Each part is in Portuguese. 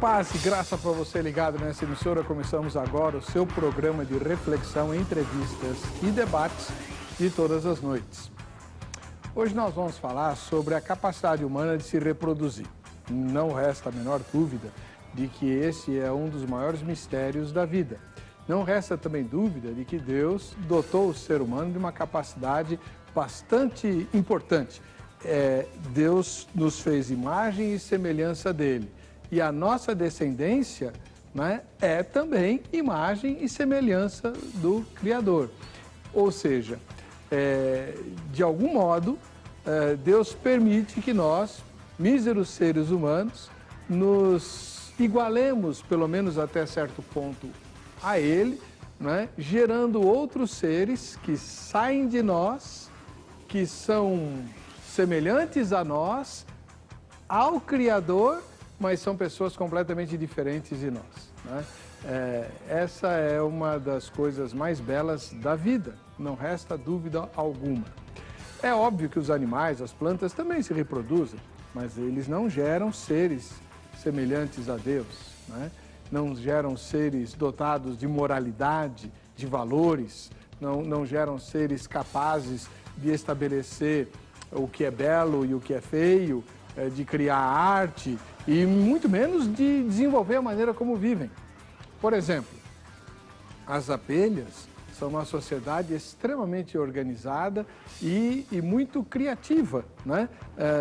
Paz e graça para você ligado nessa emissora. Começamos agora o seu programa de reflexão, entrevistas e debates de todas as noites. Hoje nós vamos falar sobre a capacidade humana de se reproduzir. Não resta a menor dúvida de que esse é um dos maiores mistérios da vida. Não resta também dúvida de que Deus dotou o ser humano de uma capacidade bastante importante. Deus nos fez imagem e semelhança dele. E a nossa descendência, né, é também imagem e semelhança do Criador. Ou seja, de algum modo, Deus permite que nós, míseros seres humanos, nos igualemos, pelo menos até certo ponto, a Ele, né, gerando outros seres que saem de nós, que são semelhantes a nós, ao Criador, mas são pessoas completamente diferentes de nós, né? Essa é uma das coisas mais belas da vida, não resta dúvida alguma. É óbvio que os animais, as plantas também se reproduzem, mas eles não geram seres semelhantes a Deus, né? Não geram seres dotados de moralidade, de valores, não geram seres capazes de estabelecer o que é belo e o que é feio, de criar arte e muito menos de desenvolver a maneira como vivem. Por exemplo, as abelhas são uma sociedade extremamente organizada e muito criativa, né?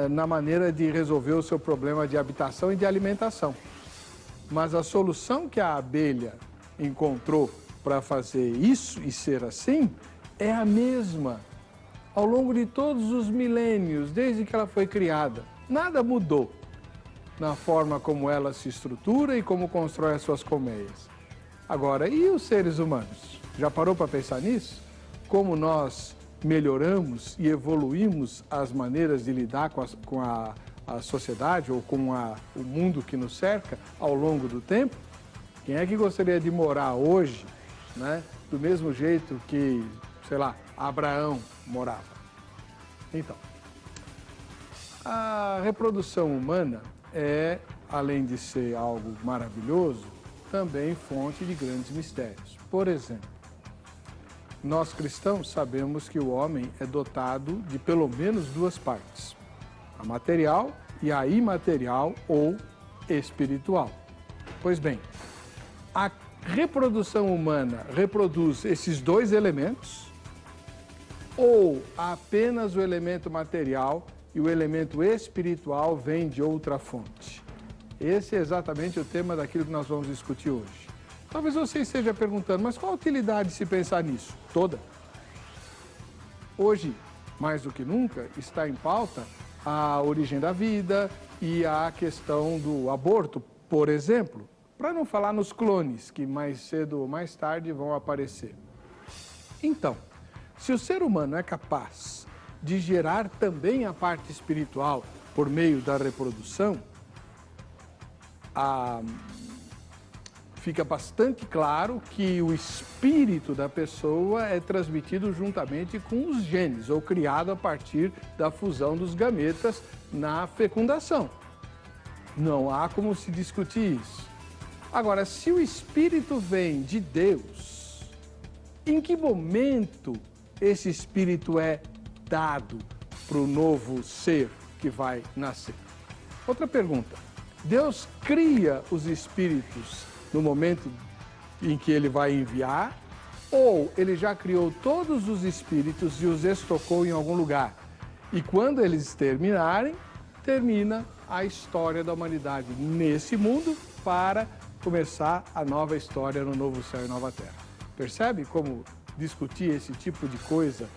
Na maneira de resolver o seu problema de habitação e de alimentação. Mas a solução que a abelha encontrou para fazer isso e ser assim é a mesma ao longo de todos os milênios, desde que ela foi criada. Nada mudou na forma como ela se estrutura e como constrói as suas colmeias. Agora, e os seres humanos? Já parou para pensar nisso? Como nós melhoramos e evoluímos as maneiras de lidar com a sociedade ou com o mundo que nos cerca ao longo do tempo? Quem é que gostaria de morar hoje, né, do mesmo jeito que, sei lá, Abraão morava? Então, a reprodução humana é, além de ser algo maravilhoso, também fonte de grandes mistérios. Por exemplo, nós cristãos sabemos que o homem é dotado de pelo menos duas partes, a material e a imaterial ou espiritual. Pois bem, a reprodução humana reproduz esses dois elementos ou apenas o elemento material e o elemento espiritual vem de outra fonte? Esse é exatamente o tema daquilo que nós vamos discutir hoje. Talvez você esteja perguntando, mas qual a utilidade se pensar nisso? Toda. Hoje, mais do que nunca, está em pauta a origem da vida e a questão do aborto, por exemplo, para não falar nos clones, que mais cedo ou mais tarde vão aparecer. Então, se o ser humano é capaz de gerar também a parte espiritual por meio da reprodução, fica bastante claro que o espírito da pessoa é transmitido juntamente com os genes, ou criado a partir da fusão dos gametas na fecundação. Não há como se discutir isso. Agora, se o espírito vem de Deus, em que momento esse espírito é dado para o novo ser que vai nascer? Outra pergunta. Deus cria os espíritos no momento em que ele vai enviar, ou ele já criou todos os espíritos e os estocou em algum lugar? E quando eles terminarem, termina a história da humanidade nesse mundo para começar a nova história no novo céu e nova terra. Percebe como discutir esse tipo de coisa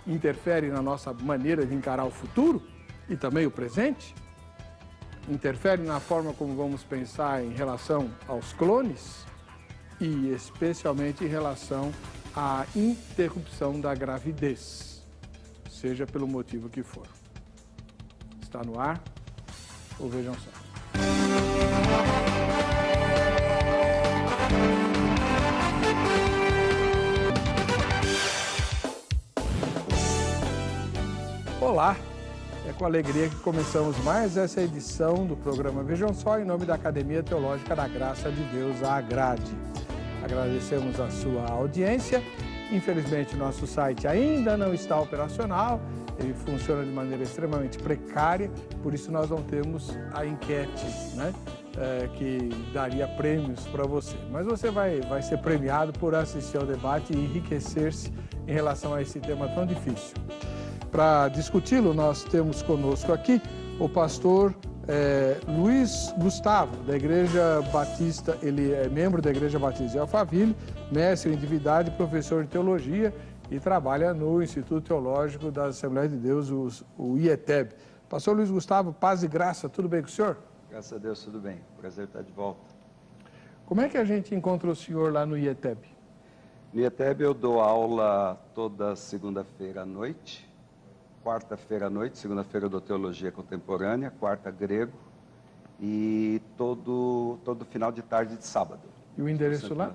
interfere na nossa maneira de encarar o futuro e também o presente? Interfere na forma como vamos pensar em relação aos clones e especialmente em relação à interrupção da gravidez, seja pelo motivo que for. Está no ar? Ou vejam só. Olá! É com alegria que começamos mais essa edição do programa Vejam Só, em nome da Academia Teológica da Graça de Deus, a Agrade. Agradecemos a sua audiência. Infelizmente, nosso site ainda não está operacional, ele funciona de maneira extremamente precária, por isso nós não temos a enquete, né? Que daria prêmios para você. Mas você vai ser premiado por assistir ao debate e enriquecer-se em relação a esse tema tão difícil. Para discuti-lo, nós temos conosco aqui o pastor Luiz Gustavo, da Igreja Batista. Ele é membro da Igreja Batista de Alphaville, mestre em divindade, professor de teologia e trabalha no Instituto Teológico das Assembleias de Deus, o IETEB. Pastor Luiz Gustavo, paz e graça, tudo bem com o senhor? Graças a Deus, tudo bem. Prazer estar de volta. Como é que a gente encontra o senhor lá no IETEB? No IETEB eu dou aula toda segunda-feira à noite, quarta-feira à noite, segunda-feira eu dou teologia contemporânea, quarta grego e todo final de tarde de sábado. E o endereço lá?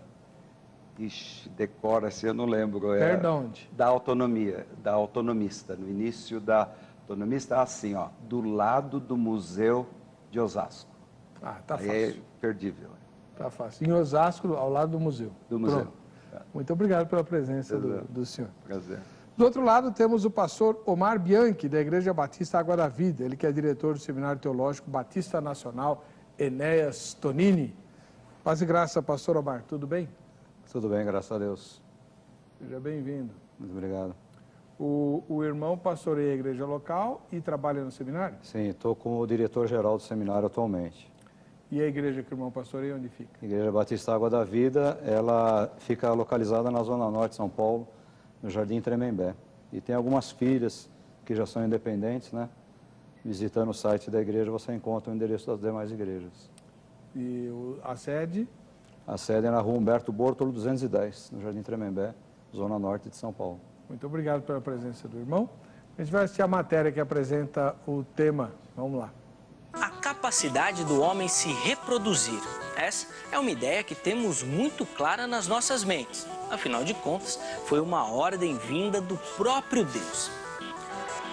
Ixi, decora-se, eu não lembro. Perto de onde? Da autonomia, da autonomista. No início da autonomista, assim, ó, do lado do Museu de Osasco. Ah, tá fácil. Aí é perdível. Tá fácil. Em Osasco, ao lado do museu. Do museu. Muito obrigado pela presença do senhor. Prazer. Do outro lado, temos o pastor Omar Bianchi, da Igreja Batista Água da Vida. Ele que é diretor do Seminário Teológico Batista Nacional Enéas Tonini. Paz e graça, pastor Omar. Tudo bem? Tudo bem, graças a Deus. Seja bem-vindo. Muito obrigado. O irmão pastoreia a igreja local e trabalha no seminário? Sim, estou como diretor-geral do seminário atualmente. E a igreja que o irmão pastoreia, onde fica? Igreja Batista Água da Vida, ela fica localizada na Zona Norte de São Paulo, no Jardim Tremembé. E tem algumas filhas que já são independentes, né? Visitando o site da igreja, você encontra o endereço das demais igrejas. E a sede? A sede é na Rua Humberto Bortolo 210, no Jardim Tremembé, Zona Norte de São Paulo. Muito obrigado pela presença do irmão. A gente vai assistir a matéria que apresenta o tema. Vamos lá. A capacidade do homem se reproduzir. Essa é uma ideia que temos muito clara nas nossas mentes. Afinal de contas, foi uma ordem vinda do próprio Deus.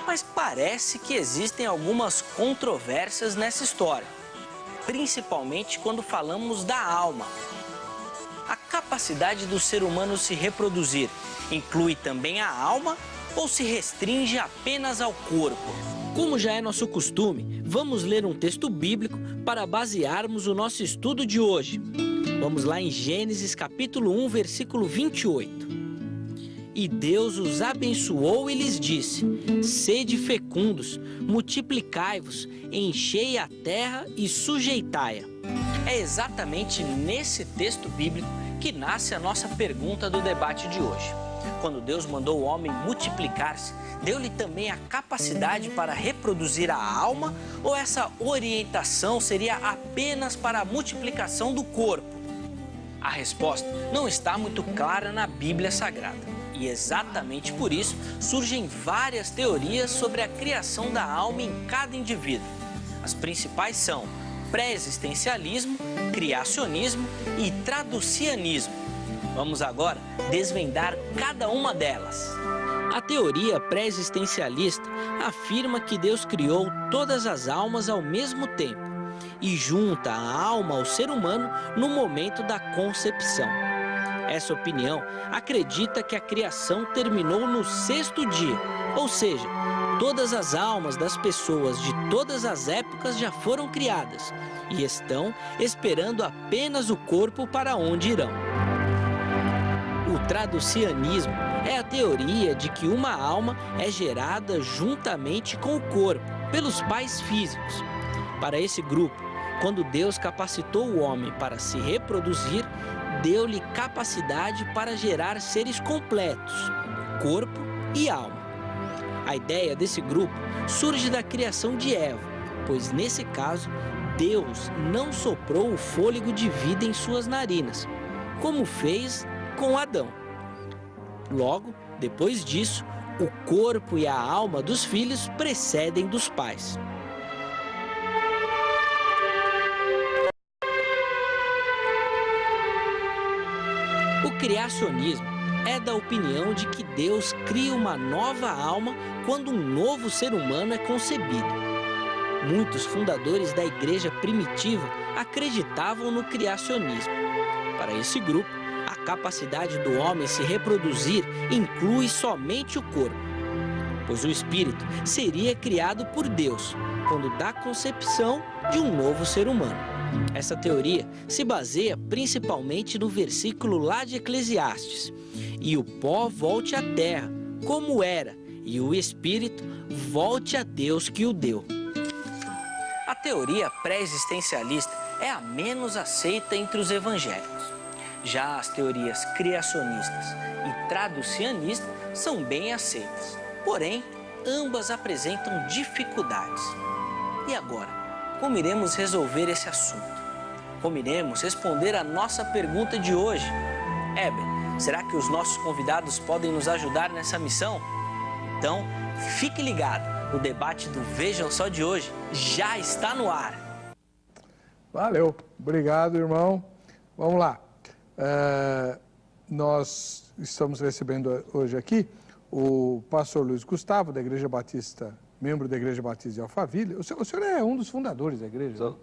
Mas parece que existem algumas controvérsias nessa história, principalmente quando falamos da alma. A capacidade do ser humano se reproduzir inclui também a alma ou se restringe apenas ao corpo? Como já é nosso costume, vamos ler um texto bíblico para basearmos o nosso estudo de hoje. Vamos lá em Gênesis capítulo 1, versículo 28. E Deus os abençoou e lhes disse: sede fecundos, multiplicai-vos, enchei a terra e sujeitai-a. É exatamente nesse texto bíblico que nasce a nossa pergunta do debate de hoje. Quando Deus mandou o homem multiplicar-se, deu-lhe também a capacidade para reproduzir a alma, ou essa orientação seria apenas para a multiplicação do corpo? A resposta não está muito clara na Bíblia Sagrada. E exatamente por isso surgem várias teorias sobre a criação da alma em cada indivíduo. As principais são pré-existencialismo, criacionismo e traducianismo. Vamos agora desvendar cada uma delas. A teoria pré-existencialista afirma que Deus criou todas as almas ao mesmo tempo e junta a alma ao ser humano no momento da concepção. Essa opinião acredita que a criação terminou no sexto dia, ou seja, todas as almas das pessoas de todas as épocas já foram criadas e estão esperando apenas o corpo para onde irão. O traducianismo é a teoria de que uma alma é gerada juntamente com o corpo, pelos pais físicos. Para esse grupo, quando Deus capacitou o homem para se reproduzir, deu-lhe capacidade para gerar seres completos, corpo e alma. A ideia desse grupo surge da criação de Eva, pois nesse caso, Deus não soprou o fôlego de vida em suas narinas, como fez com Adão. Logo, depois disso, o corpo e a alma dos filhos precedem dos pais. O criacionismo é da opinião de que Deus cria uma nova alma quando um novo ser humano é concebido. Muitos fundadores da igreja primitiva acreditavam no criacionismo. Para esse grupo, a capacidade do homem se reproduzir inclui somente o corpo, pois o espírito seria criado por Deus quando dá concepção de um novo ser humano. Essa teoria se baseia principalmente no versículo lá de Eclesiastes: e o pó volte à terra, como era, e o espírito volte a Deus que o deu. A teoria pré-existencialista é a menos aceita entre os evangélicos. Já as teorias criacionistas e traducianistas são bem aceitas. Porém, ambas apresentam dificuldades. E agora, como iremos resolver esse assunto? Como iremos responder a nossa pergunta de hoje? Heber, será que os nossos convidados podem nos ajudar nessa missão? Então, fique ligado. O debate do Vejam Só de hoje já está no ar. Valeu. Obrigado, irmão. Vamos lá. Nós estamos recebendo hoje aqui o pastor Luiz Gustavo, da Igreja Batista, membro da Igreja Batista de Alphaville. O senhor é um dos fundadores da igreja? Sou.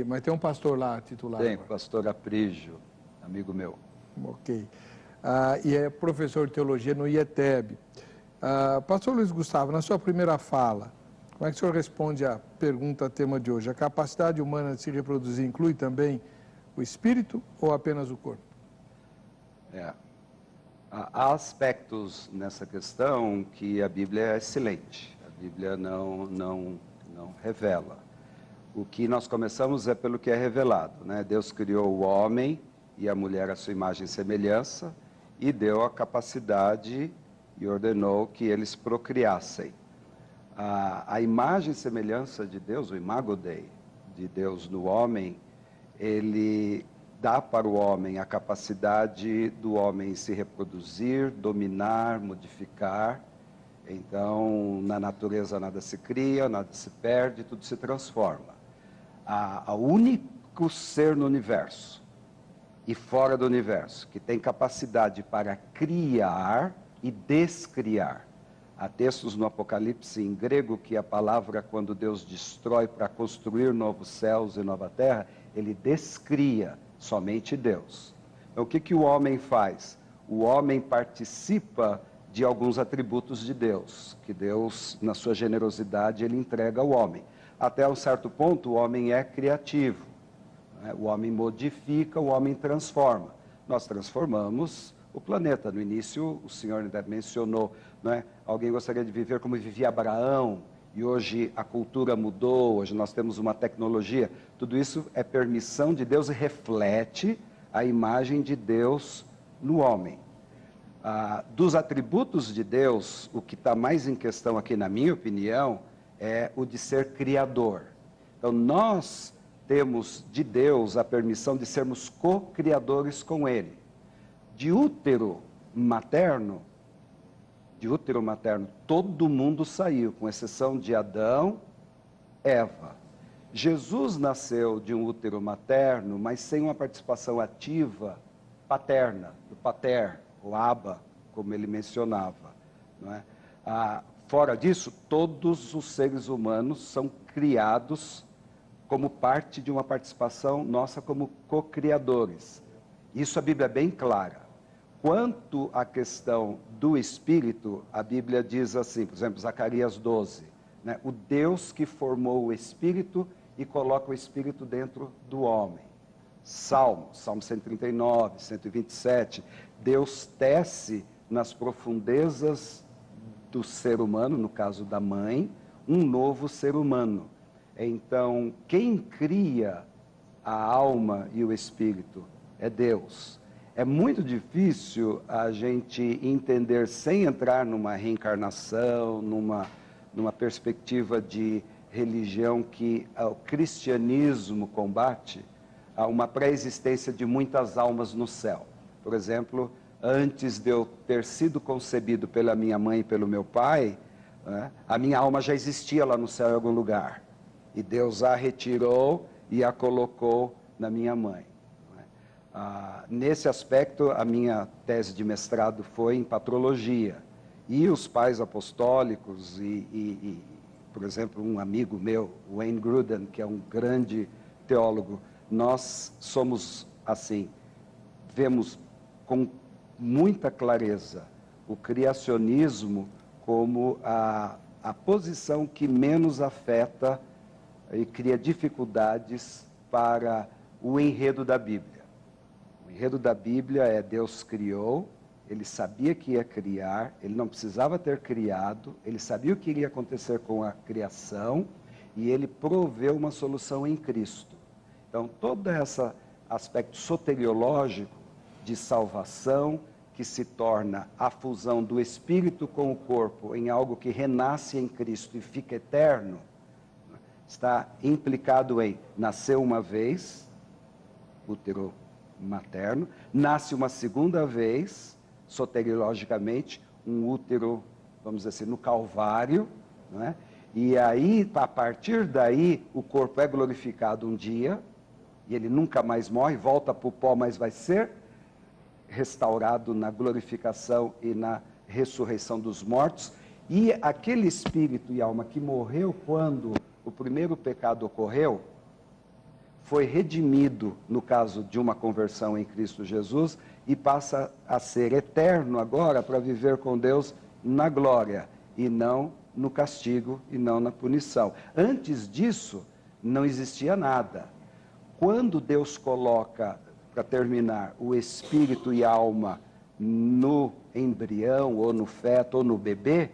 Mas tem um pastor lá titular? Tem, agora. pastor Aprígio, amigo meu. Ok. E é professor de teologia no IETEB. Pastor Luiz Gustavo, na sua primeira fala, como é que o senhor responde à pergunta tema de hoje? A capacidade humana de se reproduzir inclui também o espírito ou apenas o corpo? Há aspectos nessa questão que a Bíblia é excelente. A Bíblia não revela. O que nós começamos é pelo que é revelado, né? Deus criou o homem e a mulher à sua imagem e semelhança e deu a capacidade e ordenou que eles procriassem. A imagem e semelhança de Deus, o imago Dei, de Deus no homem, ele dá para o homem a capacidade do homem se reproduzir, dominar, modificar. Então, na natureza nada se cria, nada se perde, tudo se transforma. O único ser no universo e fora do universo que tem capacidade para criar e descriar. Há textos no Apocalipse em grego que a palavra, quando Deus destrói para construir novos céus e nova terra, ele descria, somente Deus. Então, o que o homem faz? O homem participa de alguns atributos de Deus, que Deus, na sua generosidade, ele entrega ao homem. Até um certo ponto, o homem é criativo, né? O homem modifica, o homem transforma. Nós transformamos o planeta. No início, o senhor ainda mencionou, né? Alguém gostaria de viver como vivia Abraão, e hoje a cultura mudou, hoje nós temos uma tecnologia. Tudo isso é permissão de Deus e reflete a imagem de Deus no homem. Dos atributos de Deus, o que está mais em questão aqui, na minha opinião, é o de ser criador. Então, nós temos de Deus a permissão de sermos co-criadores com Ele. De útero materno, todo mundo saiu, com exceção de Adão, Eva. Jesus nasceu de um útero materno, mas sem uma participação ativa paterna, do pater, o Abba, como ele mencionava, não é? Fora disso, todos os seres humanos são criados como parte de uma participação nossa como co-criadores. Isso a Bíblia é bem clara. Quanto à questão do Espírito, a Bíblia diz assim, por exemplo, Zacarias 12, né? O Deus que formou o Espírito e coloca o Espírito dentro do homem. Salmo 139, 127, Deus tece nas profundezas do ser humano, no caso da mãe, um novo ser humano. Então, quem cria a alma e o espírito é Deus. É muito difícil a gente entender, sem entrar numa reencarnação, numa perspectiva de religião que o cristianismo combate, uma pré-existência de muitas almas no céu. Por exemplo, antes de eu ter sido concebido pela minha mãe e pelo meu pai, né, a minha alma já existia lá no céu em algum lugar. E Deus a retirou e a colocou na minha mãe. Nesse aspecto, a minha tese de mestrado foi em patrologia. E os pais apostólicos por exemplo, um amigo meu, Wayne Grudem, que é um grande teólogo, nós somos assim, vemos com muita clareza o criacionismo como a posição que menos afeta e cria dificuldades para o enredo da Bíblia. O enredo da Bíblia é Deus criou, ele sabia que ia criar, ele não precisava ter criado, ele sabia o que iria acontecer com a criação e ele proveu uma solução em Cristo. Então, todo esse aspecto soteriológico de salvação, que se torna a fusão do espírito com o corpo em algo que renasce em Cristo e fica eterno, está implicado em nascer uma vez, útero materno, nasce uma segunda vez, soteriologicamente, um útero, vamos dizer assim, no Calvário, não é? E aí, a partir daí, o corpo é glorificado um dia, e ele nunca mais morre, volta para o pó, mas vai ser restaurado na glorificação e na ressurreição dos mortos, e aquele espírito e alma que morreu quando o primeiro pecado ocorreu, foi redimido no caso de uma conversão em Cristo Jesus e passa a ser eterno agora para viver com Deus na glória e não no castigo e não na punição. Antes disso, não existia nada. Quando Deus coloca, para terminar, o espírito e a alma no embrião, ou no feto, ou no bebê,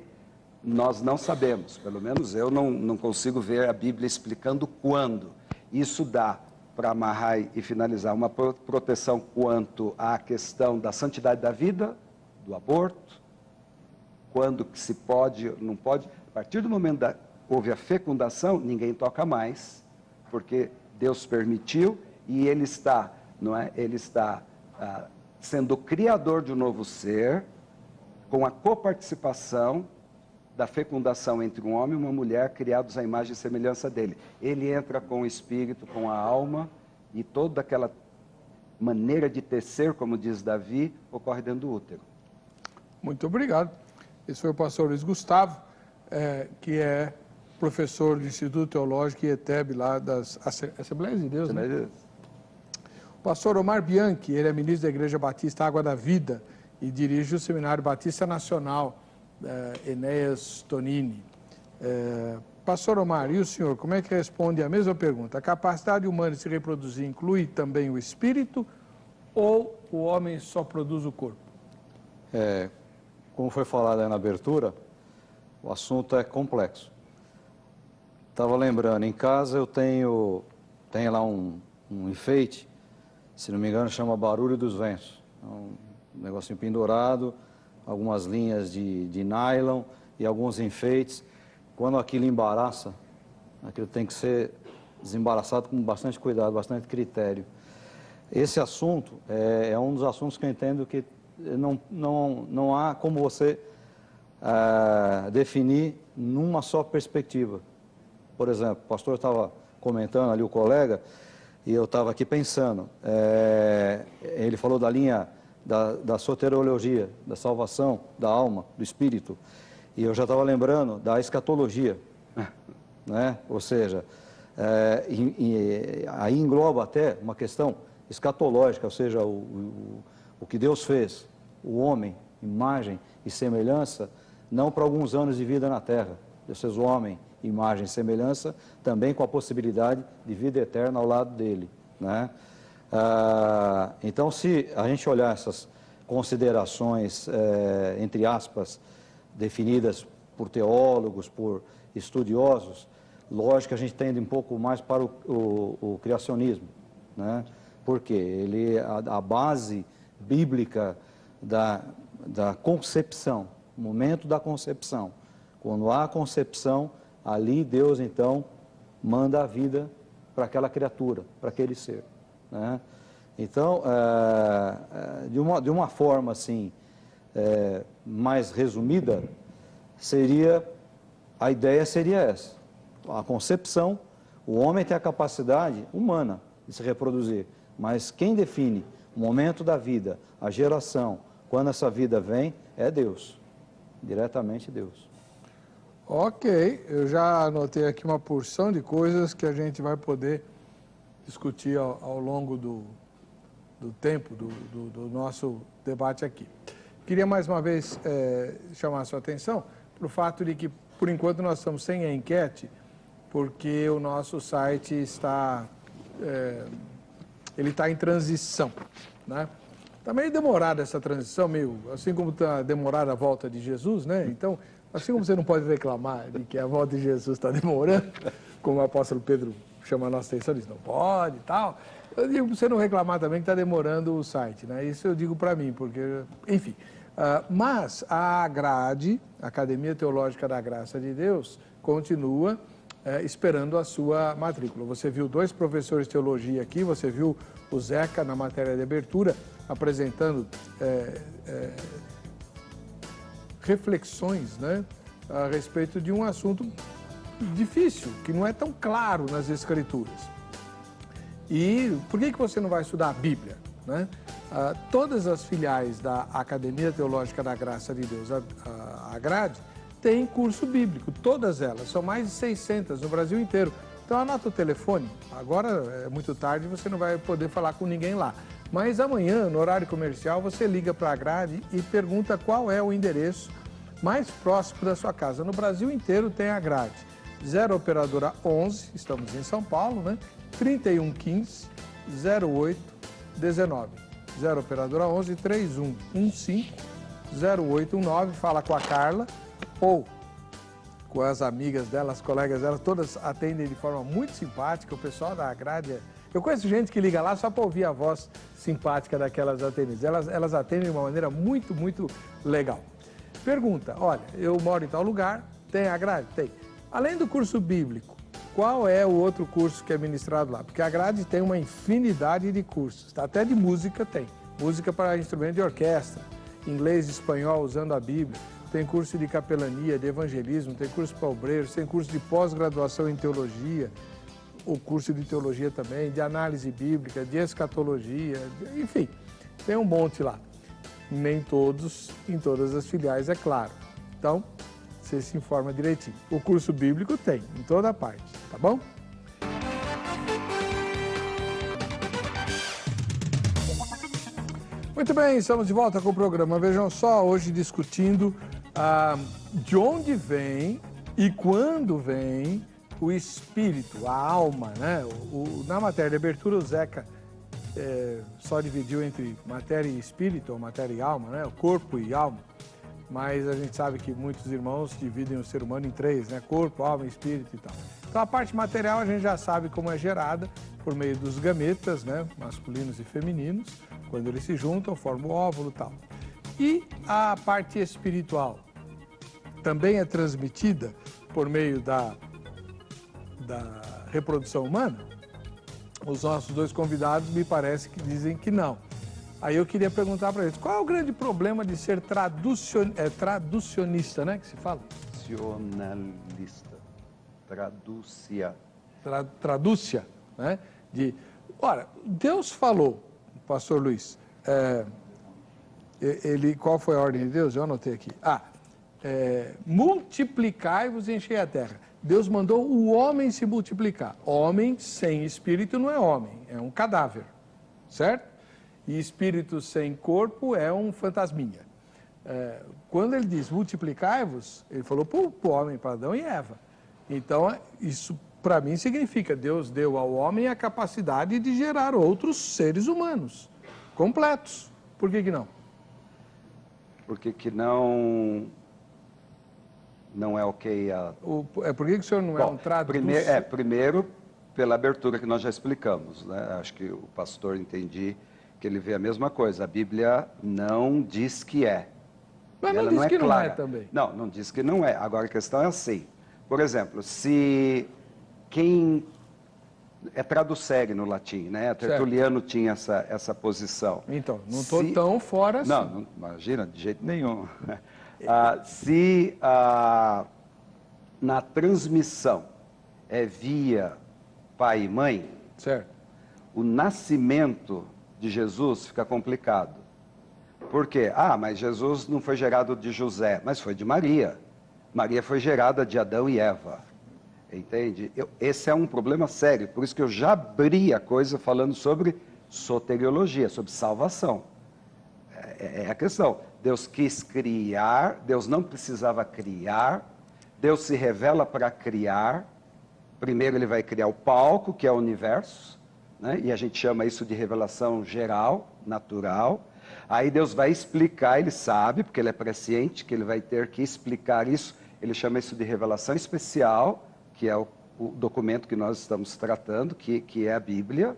nós não sabemos, pelo menos eu não consigo ver a Bíblia explicando quando. Isso dá para amarrar e finalizar uma proteção quanto à questão da santidade da vida, do aborto, quando que se pode, não pode. A partir do momento que houve a fecundação, ninguém toca mais, porque Deus permitiu e Ele está, não é? Ele está sendo o criador de um novo ser, com a coparticipação da fecundação entre um homem e uma mulher, criados à imagem e semelhança dele. Ele entra com o espírito, com a alma, e toda aquela maneira de tecer, como diz Davi, ocorre dentro do útero. Muito obrigado. Esse foi o pastor Luiz Gustavo, que é professor do Instituto Teológico IETEB, lá das Assembleias de Deus, né? O pastor Omar Bianchi, ele é ministro da Igreja Batista Água da Vida e dirige o Seminário Batista Nacional, Enéas Tonini. Pastor Omar, e o senhor, como é que responde a mesma pergunta? A capacidade humana de se reproduzir inclui também o espírito ou o homem só produz o corpo? Como foi falado aí na abertura, o assunto é complexo. Estava lembrando, em casa eu tenho lá um enfeite, se não me engano chama Barulho dos Ventos. É um negocinho pendurado, algumas linhas de nylon e alguns enfeites. Quando aquilo embaraça, aquilo tem que ser desembaraçado com bastante cuidado, bastante critério. Esse assunto é um dos assuntos que eu entendo que não há como você definir numa só perspectiva. Por exemplo, o pastor estava comentando ali, o colega, e eu estava aqui pensando, ele falou da linha da soteriologia, da salvação, da alma, do espírito, e eu já estava lembrando da escatologia, né? Ou seja, aí engloba até uma questão escatológica, ou seja, o que Deus fez, o homem, imagem e semelhança, não para alguns anos de vida na terra. Deus fez o homem, imagem e semelhança, também com a possibilidade de vida eterna ao lado dele, né? Então, se a gente olhar essas considerações, entre aspas, definidas por teólogos, por estudiosos, lógico que a gente tende um pouco mais para o criacionismo, né? Porque a base bíblica da concepção, o momento da concepção, quando há concepção, ali Deus então manda a vida para aquela criatura, para aquele ser, né? Então, de uma forma assim, mais resumida, a ideia seria essa: a concepção, o homem tem a capacidade humana de se reproduzir, mas quem define O momento da vida, a geração, quando essa vida vem, é Deus, diretamente Deus. Ok, eu já anotei aqui uma porção de coisas que a gente vai poder discutir ao longo do tempo do nosso debate aqui. Queria mais uma vez chamar a sua atenção para o fato de que, por enquanto, nós estamos sem a enquete, porque o nosso site está, ele está em transição, né? Está meio demorada essa transição, meio, assim como está demorada a volta de Jesus, né? Então, assim como você não pode reclamar de que a volta de Jesus está demorando, como o apóstolo Pedro chama a nossa atenção, diz, não pode e tal, eu digo para você não reclamar também que está demorando o site, né? Isso eu digo para mim, porque, enfim. Mas a grade, a Academia Teológica da Graça de Deus, continua esperando a sua matrícula. Você viu 2 professores de teologia aqui, você viu o Zeca na matéria de abertura, apresentando reflexões, né, a respeito de um assunto difícil, que não é tão claro nas Escrituras. E por que você não vai estudar a Bíblia, né? Todas as filiais da Academia Teológica da Graça de Deus, a grade, tem curso bíblico, todas elas, são mais de 600 no Brasil inteiro. Então anota o telefone, agora é muito tarde, você não vai poder falar com ninguém lá. Mas amanhã, no horário comercial, você liga para a grade e pergunta qual é o endereço mais próximo da sua casa. No Brasil inteiro tem a grade. 0 operadora 11, estamos em São Paulo, né? 3115 0819. 0 operadora 11 3115 0819. Fala com a Carla ou com as amigas dela, as colegas dela, todas atendem de forma muito simpática. O pessoal da grade eu conheço gente que liga lá só para ouvir a voz simpática daquelas atendentes. Elas atendem de uma maneira muito, muito legal. Pergunta, olha, eu moro em tal lugar, tem a grade? Tem. Além do curso bíblico, qual é o outro curso que é ministrado lá? Porque a grade tem uma infinidade de cursos, até de música tem. Música para instrumento de orquestra, inglês e espanhol usando a Bíblia, tem curso de capelania, de evangelismo, tem curso para obreiros, tem curso de pós-graduação em teologia, o curso de teologia também, de análise bíblica, de escatologia, enfim, tem um monte lá. Nem todos, em todas as filiais, é claro. Então, você se informa direitinho. O curso bíblico tem, em toda parte, tá bom? Muito bem, estamos de volta com o programa. Vejam só, hoje discutindo de onde vem e quando vem o espírito, a alma, né? Na matéria de abertura, o Zeca só dividiu entre matéria e espírito, ou matéria e alma, né? O corpo e alma. Mas a gente sabe que muitos irmãos dividem o ser humano em 3, né? Corpo, alma, espírito e tal. Então a parte material a gente já sabe como é gerada por meio dos gametas, né? Masculinos e femininos. Quando eles se juntam, formam o óvulo e tal. E a parte espiritual também é transmitida por meio da reprodução humana? Os nossos 2 convidados me parece que dizem que não. Aí eu queria perguntar para eles, qual é o grande problema de ser traducionista, né, que se fala? Traducionalista. Tradúcia, né? Ora, Deus falou, pastor Luiz, qual foi a ordem de Deus? Eu anotei aqui. Multiplicai-vos e enchei a terra. Deus mandou o homem se multiplicar. Homem sem espírito não é homem, é um cadáver, certo? E espírito sem corpo é um fantasminha. Quando ele diz multiplicai-vos, ele falou para o homem, para Adão e Eva. Então, isso para mim significa Deus deu ao homem a capacidade de gerar outros seres humanos, completos. Por que não? Porque que não é ok por que o senhor não é um tradutor? Primeiro, pela abertura que nós já explicamos, né? Acho que o pastor entendi que ele vê a mesma coisa. A Bíblia não diz que é. Mas não diz que não é também. Não diz que não é. Agora a questão é assim. Por exemplo, se quem é traducere no latim, né? Tertuliano tinha essa posição. Então, não estou tão fora assim. Não, imagina, de jeito nenhum. Na transmissão é via pai e mãe, certo, o nascimento de Jesus, fica complicado. Por quê? Ah, mas Jesus não foi gerado de José, mas foi de Maria. Maria foi gerada de Adão e Eva. Entende? Esse é um problema sério, por isso que eu já abri a coisa falando sobre soteriologia, sobre salvação. É a questão. Deus quis criar, Deus não precisava criar, Deus se revela para criar. Primeiro ele vai criar o palco, que é o universo, né? E a gente chama isso de revelação geral, natural. Aí Deus vai explicar, ele sabe, porque ele é presciente, que ele vai ter que explicar isso. Ele chama isso de revelação especial, que é o documento que nós estamos tratando, que é a Bíblia,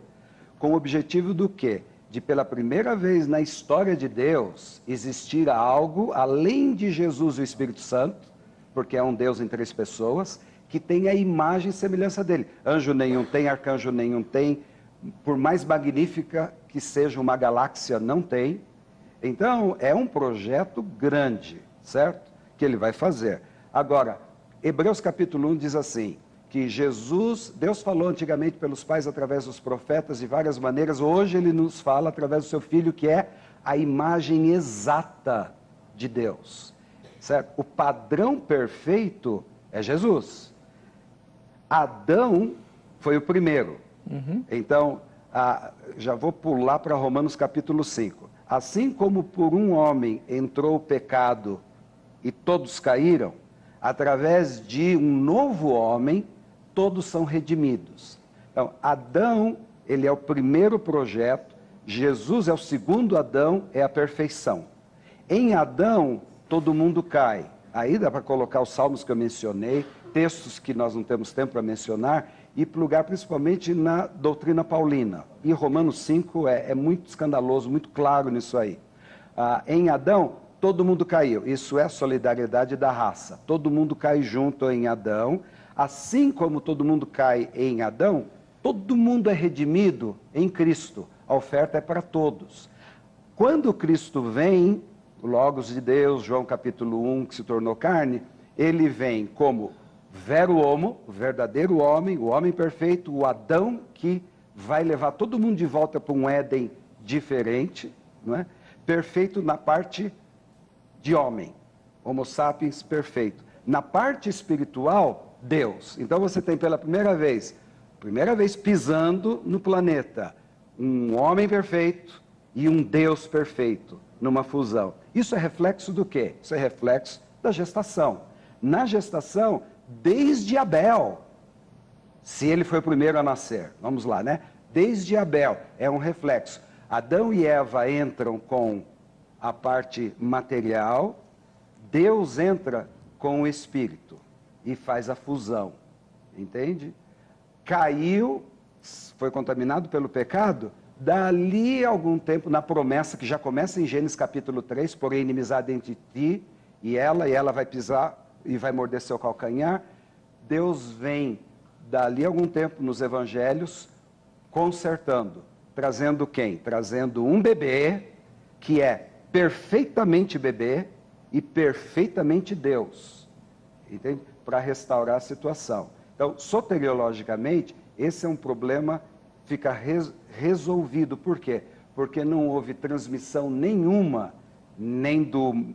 com o objetivo do quê? De pela primeira vez na história de Deus existir algo, além de Jesus e o Espírito Santo, porque é um Deus em 3 pessoas, que tem a imagem e semelhança dele. Anjo nenhum tem, arcanjo nenhum tem, por mais magnífica que seja uma galáxia, não tem. Então, é um projeto grande, certo? Que ele vai fazer. Agora, Hebreus capítulo 1 diz assim, que Deus falou antigamente pelos pais através dos profetas de várias maneiras, hoje ele nos fala através do seu Filho, que é a imagem exata de Deus, certo? O padrão perfeito é Jesus. Adão foi o primeiro. Então, já vou pular para Romanos capítulo 5. Assim como por um homem entrou o pecado e todos caíram, através de um novo homem, todos são redimidos. Então, Adão, ele é o primeiro projeto, Jesus é o segundo Adão, é a perfeição. Em Adão, todo mundo cai. Aí dá para colocar os salmos que eu mencionei, textos que nós não temos tempo para mencionar, e plugar principalmente na doutrina paulina. E Romanos 5 é muito escandaloso, muito claro nisso aí. Em Adão, todo mundo caiu. Isso é a solidariedade da raça. Todo mundo cai junto em Adão. Assim como todo mundo cai em Adão, todo mundo é redimido em Cristo. A oferta é para todos. Quando Cristo vem, o Logos de Deus, João capítulo 1, que se tornou carne, ele vem como vero homo, o verdadeiro homem, o homem perfeito, o Adão que vai levar todo mundo de volta para um Éden diferente, não é? Perfeito na parte de homem, homo sapiens perfeito. Na parte espiritual, Deus. Então você tem pela primeira vez pisando no planeta, um homem perfeito e um Deus perfeito, numa fusão. Isso é reflexo do quê? Isso é reflexo da gestação. Na gestação, desde Abel, se ele foi o primeiro a nascer, vamos lá, né? Desde Abel, é um reflexo. Adão e Eva entram com a parte material, Deus entra com o espírito e faz a fusão, entende? Caiu, foi contaminado pelo pecado, dali a algum tempo, na promessa que já começa em Gênesis capítulo 3, porém inimizade entre ti e ela vai pisar e vai morder seu calcanhar. Deus vem dali a algum tempo nos evangelhos consertando, trazendo quem? Trazendo um bebê que é perfeitamente bebê e perfeitamente Deus, entende? Para restaurar a situação. Então, soteriologicamente, esse é um problema, fica resolvido. Por quê? Porque não houve transmissão nenhuma, nem do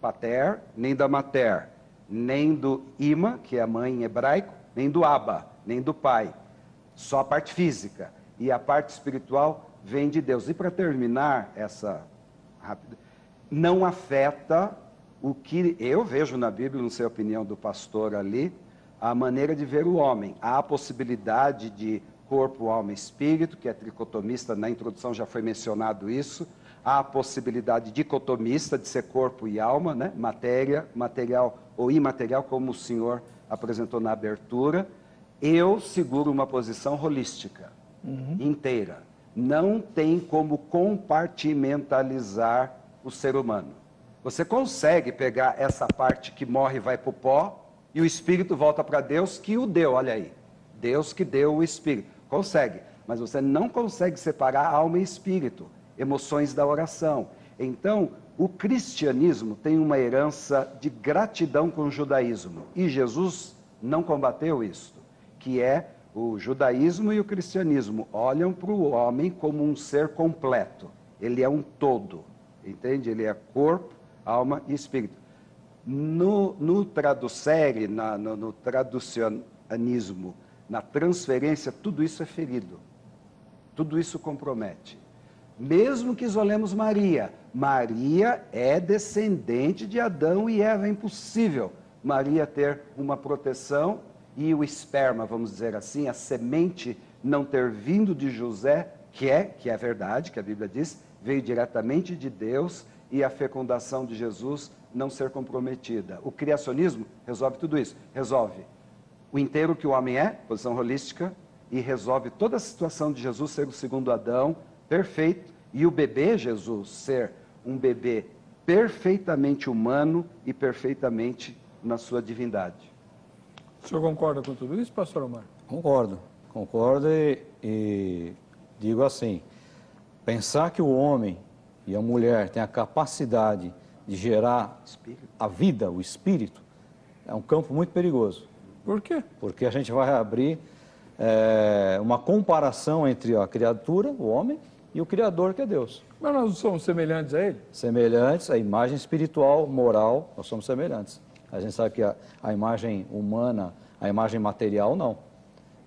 pater, nem da mater, nem do ima, que é a mãe em hebraico, nem do aba, nem do pai. Só a parte física. E a parte espiritual vem de Deus. E para terminar essa rápida, não afeta o que eu vejo na Bíblia, não sei a opinião do pastor ali, a maneira de ver o homem. Há a possibilidade de corpo, alma e espírito, que é tricotomista, na introdução já foi mencionado isso. Há a possibilidade dicotomista de ser corpo e alma, né? Matéria, material ou imaterial, como o senhor apresentou na abertura. Eu seguro uma posição holística, inteira. Não tem como compartimentalizar o ser humano. Você consegue pegar essa parte que morre e vai para o pó, e o espírito volta para Deus que o deu, olha aí. Deus que deu o espírito. Consegue, mas você não consegue separar alma e espírito, emoções da oração. Então, o cristianismo tem uma herança de gratidão com o judaísmo, e Jesus não combateu isso, que é O judaísmo e o cristianismo olham para o homem como um ser completo. Ele é um todo, entende? Ele é corpo, alma e espírito. No traducere, no traducionismo, na transferência, tudo isso é ferido. Tudo isso compromete. Mesmo que isolemos Maria. Maria é descendente de Adão e Eva. É impossível Maria ter uma proteção e o esperma, vamos dizer assim, a semente não ter vindo de José, que é verdade, que a Bíblia diz, veio diretamente de Deus, e a fecundação de Jesus não ser comprometida. O criacionismo resolve tudo isso. Resolve o inteiro que o homem é, posição holística, e resolve toda a situação de Jesus ser o segundo Adão, perfeito, e o bebê Jesus ser um bebê perfeitamente humano e perfeitamente na sua divindade. O senhor concorda com tudo isso, pastor Omar? Concordo e digo assim, pensar que o homem e a mulher têm a capacidade de gerar a vida, o espírito, é um campo muito perigoso. Por quê? Porque a gente vai abrir uma comparação entre a criatura, o homem, e o Criador, que é Deus. Mas nós não somos semelhantes a Ele? Semelhantes, a imagem espiritual, moral, nós somos semelhantes. A gente sabe que a imagem humana, a imagem material, não.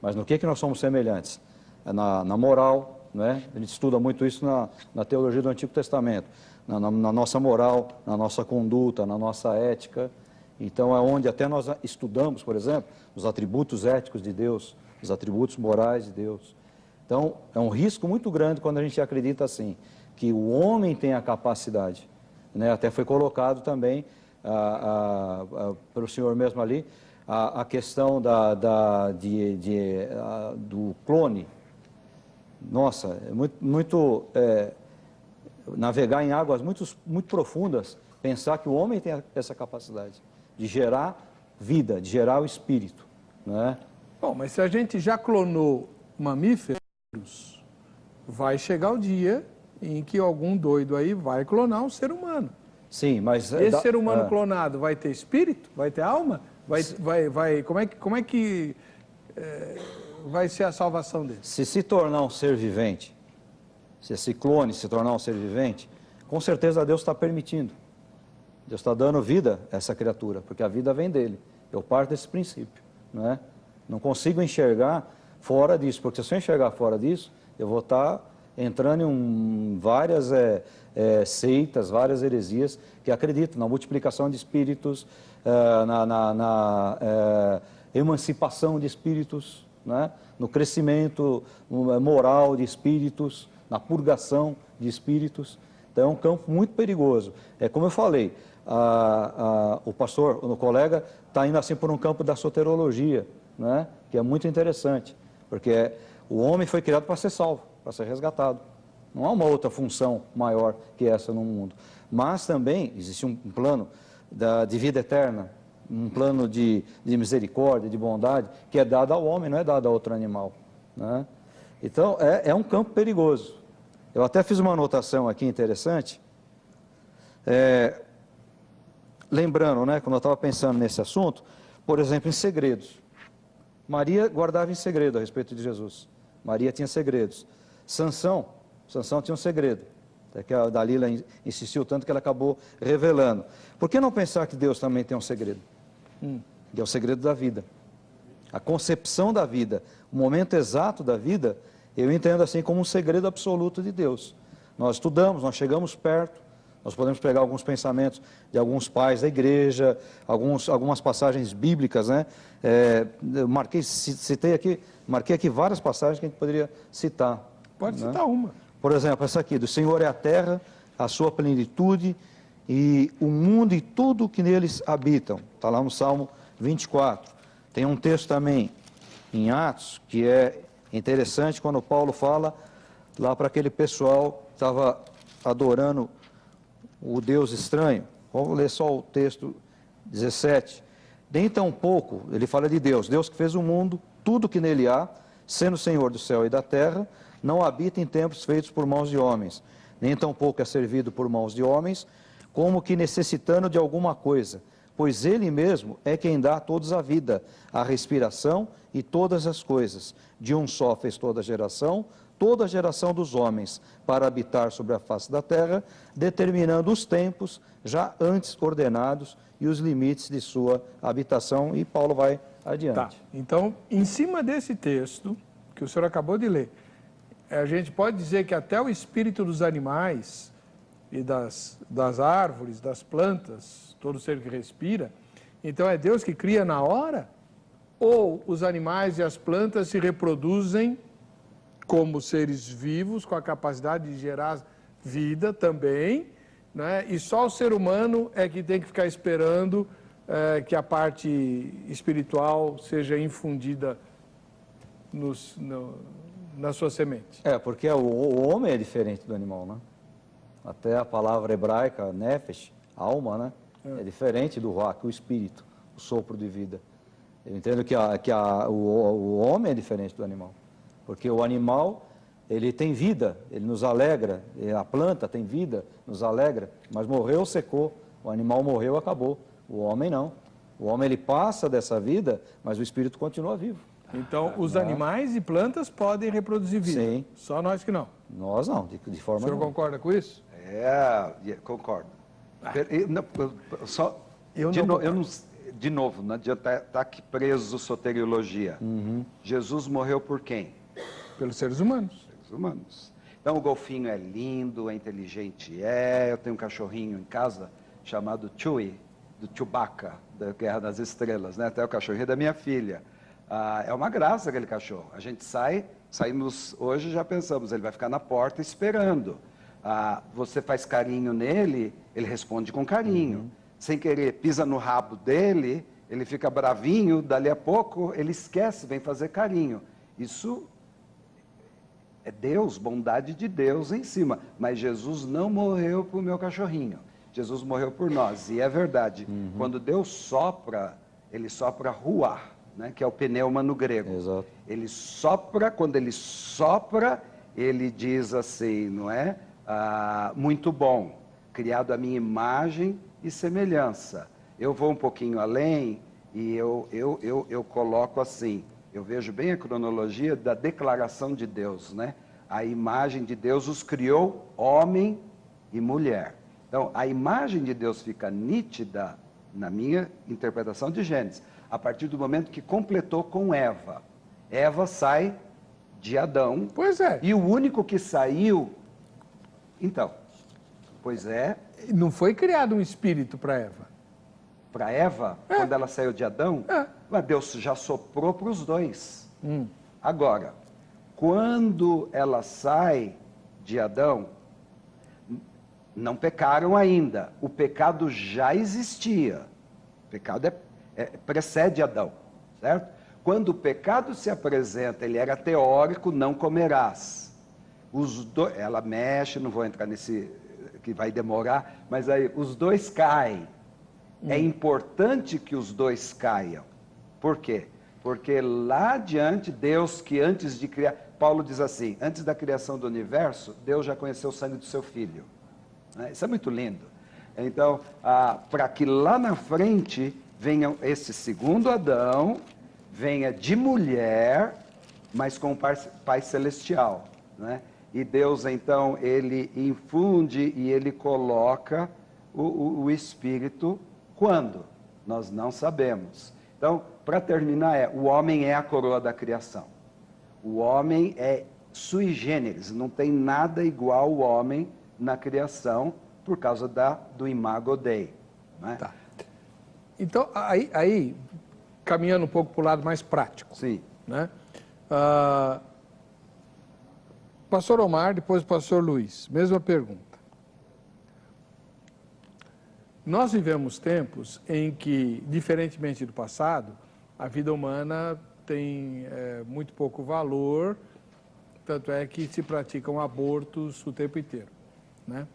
Mas no que nós somos semelhantes? Na moral, né? A gente estuda muito isso na teologia do Antigo Testamento. Na nossa moral, na nossa conduta, na nossa ética. Então é onde até nós estudamos, por exemplo, os atributos éticos de Deus, os atributos morais de Deus. Então é um risco muito grande quando a gente acredita assim, que o homem tem a capacidade, né? Até foi colocado também pelo senhor mesmo ali, a questão do clone. Nossa, é muito navegar em águas muito profundas, pensar que o homem tem essa capacidade de gerar vida, de gerar o espírito, né? Bom, mas se a gente já clonou mamíferos, vai chegar o dia em que algum doido aí vai clonar um ser humano. Sim, mas... Esse ser humano clonado vai ter espírito? Vai ter alma? Como é que vai ser a salvação dele? Se tornar um ser vivente, se esse clone se tornar um ser vivente, com certeza Deus está permitindo. Deus está dando vida a essa criatura, porque a vida vem dele. Eu parto desse princípio, não é? Não consigo enxergar fora disso, porque se eu enxergar fora disso, eu vou estar entrando em várias seitas, várias heresias que acreditam na multiplicação de espíritos, na emancipação de espíritos, né? No crescimento moral de espíritos, na purgação de espíritos. Então é um campo muito perigoso. É como eu falei, o pastor, o colega, está indo assim por um campo da soterologia, né? Que é muito interessante, porque o homem foi criado para ser salvo, para ser resgatado. Não há uma outra função maior que essa no mundo. Mas também existe um plano de vida eterna, um plano de misericórdia, de bondade, que é dado ao homem, não é dado a outro animal, né? Então, é um campo perigoso. Eu até fiz uma anotação aqui interessante, lembrando, né, quando eu estava pensando nesse assunto, por exemplo, em segredos. Maria guardava em segredo a respeito de Jesus. Maria tinha segredos. Sansão tinha um segredo. Até que a Dalila insistiu tanto que ela acabou revelando. Por que não pensar que Deus também tem um segredo? Que é o segredo da vida. A concepção da vida, o momento exato da vida, eu entendo assim como um segredo absoluto de Deus. Nós estudamos, nós chegamos perto, nós podemos pegar alguns pensamentos de alguns pais da igreja, algumas passagens bíblicas, né? Eu marquei aqui várias passagens que a gente poderia citar. Pode né? citar uma. Por exemplo, essa aqui, do Senhor é a terra, a sua plenitude e o mundo e tudo que neles habitam. Está lá no Salmo 24. Tem um texto também em Atos, que é interessante, quando Paulo fala lá para aquele pessoal que estava adorando o Deus estranho. Vamos ler só o texto 17. Nem tão pouco, ele fala de Deus, Deus que fez o mundo, tudo que nele há, sendo Senhor do céu e da terra, não habita em templos feitos por mãos de homens, nem tão pouco é servido por mãos de homens, como que necessitando de alguma coisa, pois Ele mesmo é quem dá a todos a vida, a respiração e todas as coisas. De um só fez toda a geração dos homens, para habitar sobre a face da terra, determinando os tempos já antes ordenados e os limites de sua habitação. E Paulo vai adiante. Tá. Então, em cima desse texto que o senhor acabou de ler, a gente pode dizer que até o espírito dos animais e das árvores, das plantas, todo ser que respira, então é Deus que cria na hora? Ou os animais e as plantas se reproduzem como seres vivos, com a capacidade de gerar vida também, né? E só o ser humano é que tem que ficar esperando que a parte espiritual seja infundida na sua semente. Porque o homem é diferente do animal, né? Até a palavra hebraica, nefesh, alma, né? É diferente do ruach, o espírito, o sopro de vida. Eu entendo que o homem é diferente do animal. Porque o animal, ele tem vida, ele nos alegra. A planta tem vida, nos alegra. Mas morreu, secou. O animal morreu, acabou. O homem não. O homem, ele passa dessa vida, mas o espírito continua vivo. Então, os animais e plantas podem reproduzir vida. Sim. Só nós que não. Nós não, de forma O senhor nenhuma. concorda com isso? Concordo. De novo, não adianta estar aqui preso soteriologia. Jesus morreu por quem? Pelos seres humanos. Seres humanos. Então o golfinho é lindo, é inteligente, eu tenho um cachorrinho em casa chamado Chewie, do Chewbacca, da Guerra das Estrelas, né? Até o cachorrinho da minha filha. É uma graça aquele cachorro. A gente saímos hoje, já pensamos, ele vai ficar na porta esperando. Você faz carinho nele, ele responde com carinho. Sem querer, pisa no rabo dele, ele fica bravinho, dali a pouco ele esquece, vem fazer carinho. Isso é Deus, bondade de Deus em cima. Mas Jesus não morreu por meu cachorrinho. Jesus morreu por nós. E é verdade, quando Deus sopra, ele sopra ruach, né, que é o pneuma no grego. Exato. Ele sopra, quando ele sopra, ele diz assim, não é? Muito bom, criado à minha imagem e semelhança. Eu vou um pouquinho além e eu coloco assim, eu vejo bem a cronologia da declaração de Deus, né? A imagem de Deus os criou homem e mulher. Então, a imagem de Deus fica nítida, na minha interpretação de Gênesis, a partir do momento que completou com Eva. Eva sai de Adão. Pois é. E o único que saiu... Então, pois é... Não foi criado um espírito para Eva. Para Eva, quando ela saiu de Adão, mas Deus já soprou para os dois. Agora, quando ela sai de Adão, não pecaram ainda. O pecado já existia. O pecado precede Adão, certo? Quando o pecado se apresenta, ele era teórico, não comerás. Ela mexe, não vou entrar nesse... que vai demorar, mas aí os dois caem. É importante que os dois caiam. Por quê? Porque lá adiante, Deus que antes de criar... Paulo diz assim, antes da criação do universo, Deus já conheceu o sangue do seu filho. Isso é muito lindo. Então, para que lá na frente venha esse segundo Adão, venha de mulher, mas com o Pai Celestial, né? E Deus, então, ele infunde e ele coloca o Espírito quando? Nós não sabemos. Então, para terminar, o homem é a coroa da criação. O homem é sui generis, não tem nada igual ao homem na criação por causa do imago Dei. Né? Tá. Então, aí, caminhando um pouco para o lado mais prático. Sim. Né? Pastor Omar, depois o pastor Luiz, mesma pergunta. Nós vivemos tempos em que, diferentemente do passado, a vida humana tem muito pouco valor, tanto é que se praticam abortos o tempo inteiro, né?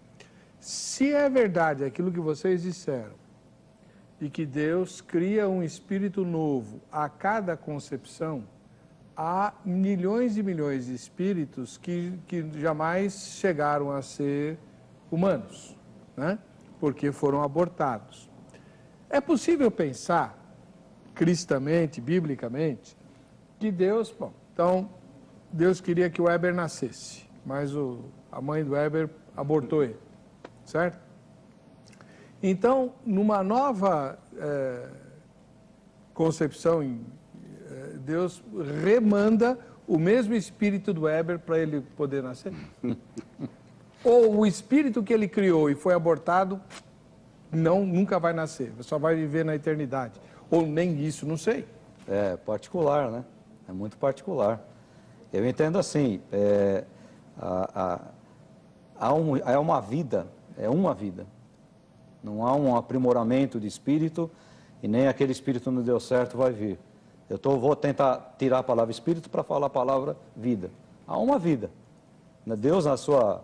Se é verdade aquilo que vocês disseram, de que Deus cria um espírito novo a cada concepção, há milhões e milhões de espíritos que jamais chegaram a ser humanos, né? Porque foram abortados. É possível pensar, cristamente, biblicamente, que Deus, bom, então, Deus queria que o Weber nascesse, mas a mãe do Weber abortou ele, certo? Então, numa nova concepção, Deus remanda o mesmo espírito do Weber para ele poder nascer? Ou o espírito que ele criou e foi abortado, nunca vai nascer, só vai viver na eternidade. Ou nem isso, não sei. É particular, né? É muito particular. Eu entendo assim, é uma vida, Não há um aprimoramento de espírito e nem aquele espírito não deu certo vai vir. Vou tentar tirar a palavra espírito para falar a palavra vida. Há uma vida. Deus, na sua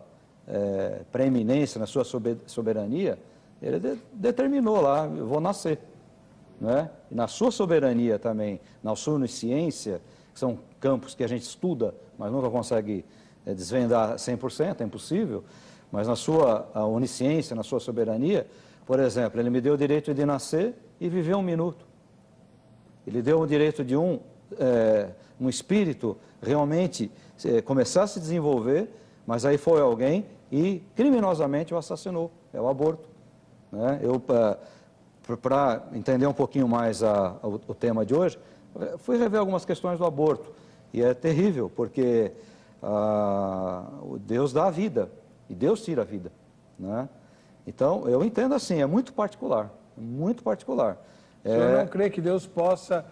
preeminência, na sua soberania, Ele determinou lá, eu vou nascer. Né? E na sua soberania também, na sua onisciência, que são campos que a gente estuda, mas nunca consegue desvendar 100%, é impossível, mas na sua onisciência, na sua soberania, por exemplo, Ele me deu o direito de nascer e viver 1 minuto. Ele deu o direito de um espírito realmente começar a se desenvolver, mas aí foi alguém e criminosamente o assassinou, é o aborto. Né? Para entender um pouquinho mais o tema de hoje, fui rever algumas questões do aborto. E é terrível, porque Deus dá a vida e Deus tira a vida. Né? Então, eu entendo assim, é muito particular, muito particular. O senhor não crê que Deus possa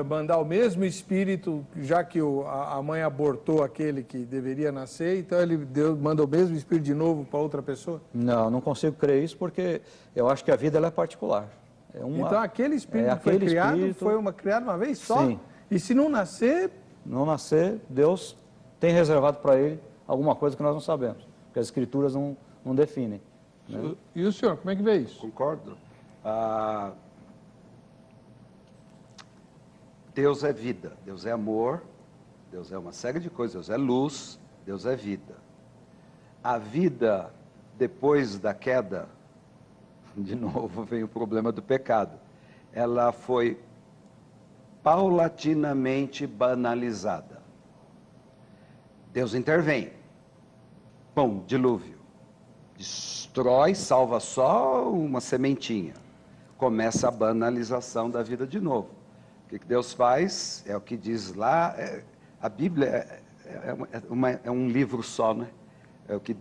mandar o mesmo espírito, já que a mãe abortou aquele que deveria nascer, então Deus manda o mesmo espírito de novo para outra pessoa? Não consigo crer isso, porque eu acho que a vida ela é particular. Então aquele espírito que foi criado, foi criado uma vez só? Sim. E se não nascer? Não nascer, Deus tem reservado para ele alguma coisa que nós não sabemos, porque as escrituras não definem. Né? E o senhor, como é que vê isso? Concordo. Deus é vida, Deus é amor, Deus é uma série de coisas, Deus é luz, Deus é vida. A vida, depois da queda, de novo vem o problema do pecado, ela foi paulatinamente banalizada. Deus intervém, bom, dilúvio, destrói, salva só uma sementinha, começa a banalização da vida de novo. O que Deus faz, é o que diz lá, a Bíblia é um livro só, né? É o que,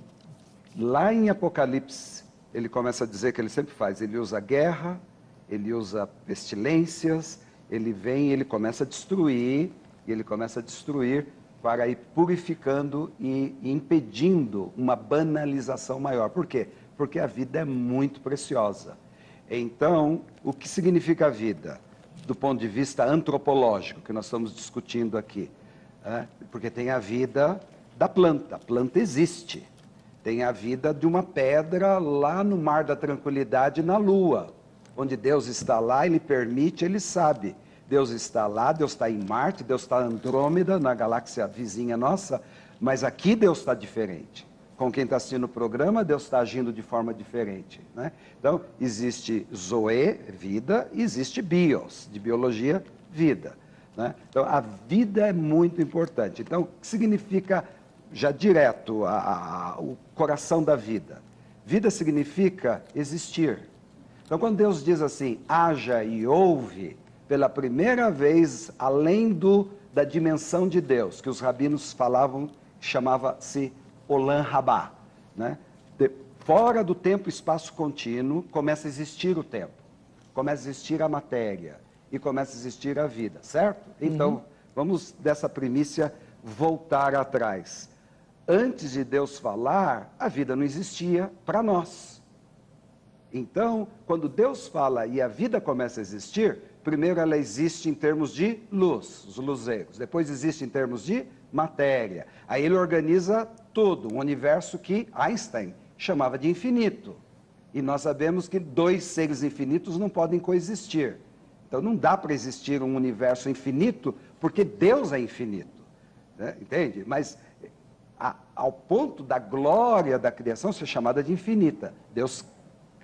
lá em Apocalipse, ele começa a dizer que ele sempre faz, ele usa guerra, ele usa pestilências, ele vem, ele começa a destruir, e ele começa a destruir para ir purificando e impedindo uma banalização maior. Por quê? Porque a vida é muito preciosa. Então, o que significa a vida? Do ponto de vista antropológico, que nós estamos discutindo aqui. Porque tem a vida da planta, a planta existe. Tem a vida de uma pedra lá no mar da tranquilidade, na lua, onde Deus está lá, Ele permite, Ele sabe. Deus está lá, Deus está em Marte, Deus está em Andrômeda, na galáxia vizinha nossa, mas aqui Deus está diferente. Com quem está assistindo o programa, Deus está agindo de forma diferente. Né? Então, existe zoe, vida, e existe bios, de biologia, vida. Né? Então, a vida é muito importante. Então, o que significa, já direto, o coração da vida? Vida significa existir. Então, quando Deus diz assim, haja e ouve, pela primeira vez, além da dimensão de Deus, que os rabinos falavam, chamava-se Olam Rabá, né? Fora do tempo e espaço contínuo, começa a existir o tempo, começa a existir a matéria e começa a existir a vida, certo? Então, vamos dessa primícia voltar atrás. Antes de Deus falar, a vida não existia para nós. Então, quando Deus fala e a vida começa a existir, primeiro ela existe em termos de luz, os luzeiros, depois existe em termos de matéria. Aí ele organiza tudo, um universo que Einstein chamava de infinito. E nós sabemos que dois seres infinitos não podem coexistir. Então não dá para existir um universo infinito, porque Deus é infinito. Né? Entende? Mas ao ponto da glória da criação ser chamada de infinita. Deus,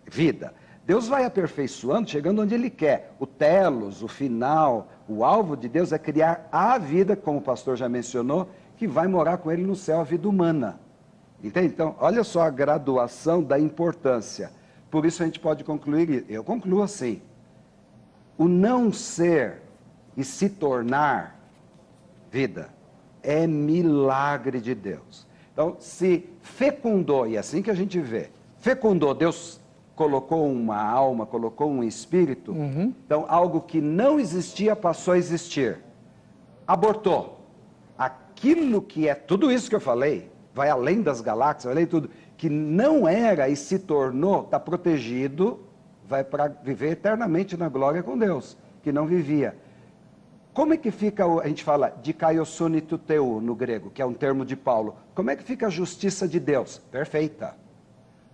vida. Deus vai aperfeiçoando, chegando onde Ele quer. O telos, o final, o alvo de Deus é criar a vida, como o pastor já mencionou, que vai morar com Ele no céu, a vida humana. Entende? Então, olha só a graduação da importância. Por isso a gente pode concluir, eu concluo assim, o não ser e se tornar vida é milagre de Deus. Então, se fecundou, e é assim que a gente vê, fecundou, Deus colocou uma alma, colocou um espírito, então algo que não existia passou a existir. Abortou. Aquilo que é, tudo isso que eu falei, vai além das galáxias, vai além de tudo, que não era e se tornou, está protegido, vai para viver eternamente na glória com Deus, que não vivia. Como é que fica, a gente fala, dikaiosune tuteu no grego, que é um termo de Paulo, como é que fica a justiça de Deus? Perfeita.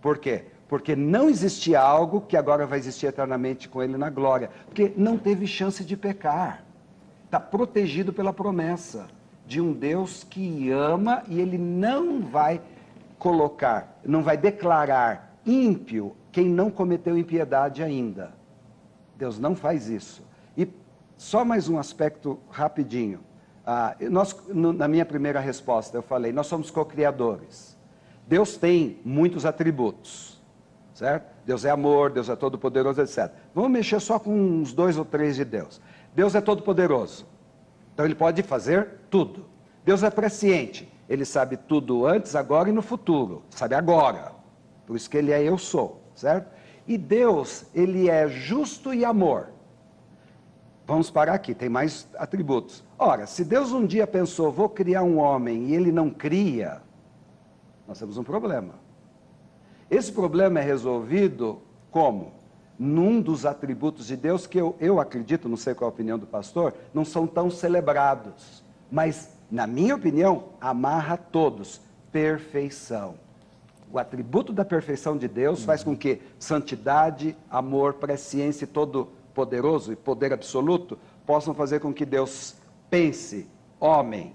Por quê? Porque não existia algo que agora vai existir eternamente com ele na glória. Porque não teve chance de pecar. Está protegido pela promessa de um Deus que ama e ele não vai colocar, não vai declarar ímpio quem não cometeu impiedade ainda. Deus não faz isso. E só mais um aspecto rapidinho. Na minha primeira resposta eu falei, nós somos co-criadores. Deus tem muitos atributos, certo? Deus é amor, Deus é todo-poderoso, etc. Vamos mexer só com uns 2 ou 3 de Deus. Deus é todo-poderoso, então Ele pode fazer tudo. Deus é presciente, Ele sabe tudo antes, agora e no futuro, sabe agora. Por isso que Ele é eu sou, certo? E Deus, Ele é justo e amor. Vamos parar aqui, tem mais atributos. Ora, se Deus um dia pensou, vou criar um homem, e Ele não cria, nós temos um problema. Esse problema é resolvido como? Num dos atributos de Deus que eu acredito, não sei qual a opinião do pastor, não são tão celebrados. Mas, na minha opinião, amarra todos. Perfeição. O atributo da perfeição de Deus faz com que santidade, amor, presciência e todo-poderoso e poder absoluto possam fazer com que Deus pense, homem,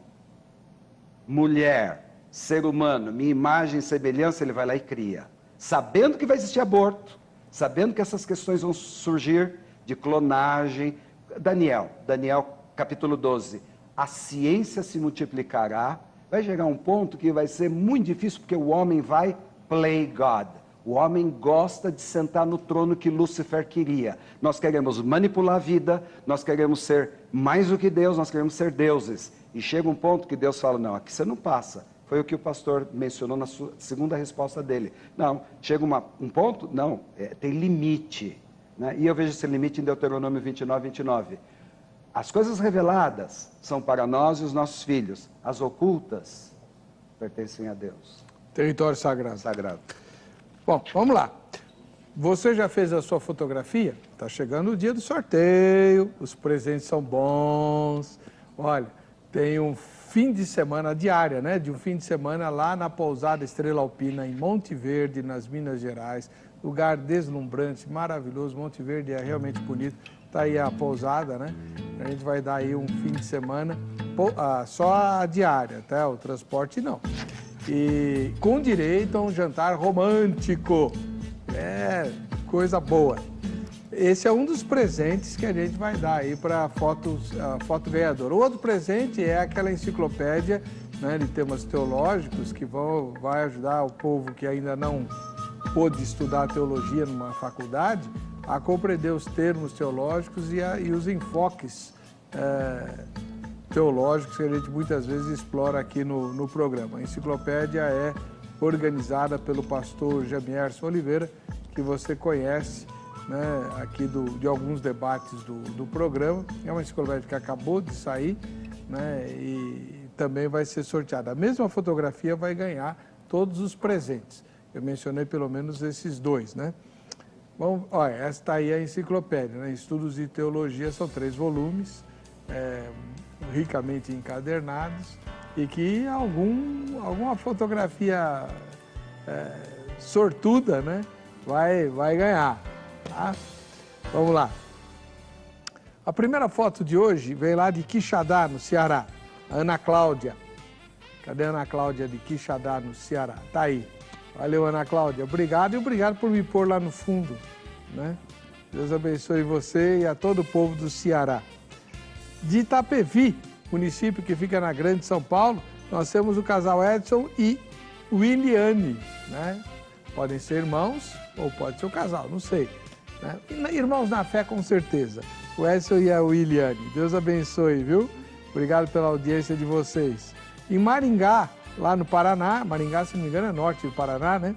mulher, ser humano, minha imagem e semelhança, Ele vai lá e cria. Sabendo que vai existir aborto, sabendo que essas questões vão surgir de clonagem. Daniel capítulo 12, a ciência se multiplicará, vai chegar um ponto que vai ser muito difícil, porque o homem vai play God. O homem gosta de sentar no trono que Lúcifer queria. Nós queremos manipular a vida, nós queremos ser mais do que Deus, nós queremos ser deuses. E chega um ponto que Deus fala, não, aqui você não passa. Foi o que o pastor mencionou na segunda resposta dele. Não, chega um ponto, não, tem limite. Né? E eu vejo esse limite em Deuteronômio 29. As coisas reveladas são para nós e os nossos filhos. As ocultas pertencem a Deus. Território sagrado. Sagrado. Bom, vamos lá. Você já fez a sua fotografia? Está chegando o dia do sorteio, os presentes são bons. Olha, tem um fim de semana diária, né? De um fim de semana lá na pousada Estrela Alpina, em Monte Verde, nas Minas Gerais. Lugar deslumbrante, maravilhoso. Monte Verde é realmente bonito. Está aí a pousada, né? A gente vai dar aí um fim de semana, só a diária, tá? O transporte não. E com direito a um jantar romântico. É, coisa boa. Esse é um dos presentes que a gente vai dar aí para a foto ganhadora. O outro presente é aquela enciclopédia, né, de temas teológicos que vai ajudar o povo que ainda não pôde estudar teologia numa faculdade a compreender os termos teológicos e os enfoques teológicos que a gente muitas vezes explora aqui no programa. A enciclopédia é organizada pelo pastor Jamierson Oliveira, que você conhece, né, aqui de alguns debates do programa. É uma enciclopédia que acabou de sair, né, e também vai ser sorteada. A mesma fotografia vai ganhar todos os presentes. Eu mencionei pelo menos esses 2, né? Bom, olha, esta aí é a enciclopédia, né? Estudos de Teologia, são 3 volumes, ricamente encadernados, e que alguma fotografia sortuda, né, vai ganhar. Tá? Vamos lá. A primeira foto de hoje veio lá de Quixadá, no Ceará. A Ana Cláudia. Cadê a Ana Cláudia de Quixadá, no Ceará? Tá aí. Valeu, Ana Cláudia. Obrigado e obrigado por me pôr lá no fundo, né? Deus abençoe você e a todo o povo do Ceará. De Itapevi, município que fica na Grande São Paulo, nós temos o casal Edson e Williane, né? Podem ser irmãos ou pode ser o casal, não sei, né? Irmãos na fé, com certeza. O Edson e a Williane. Deus abençoe, viu? Obrigado pela audiência de vocês. Em Maringá, lá no Paraná, Maringá, se não me engano, é norte do Paraná, né?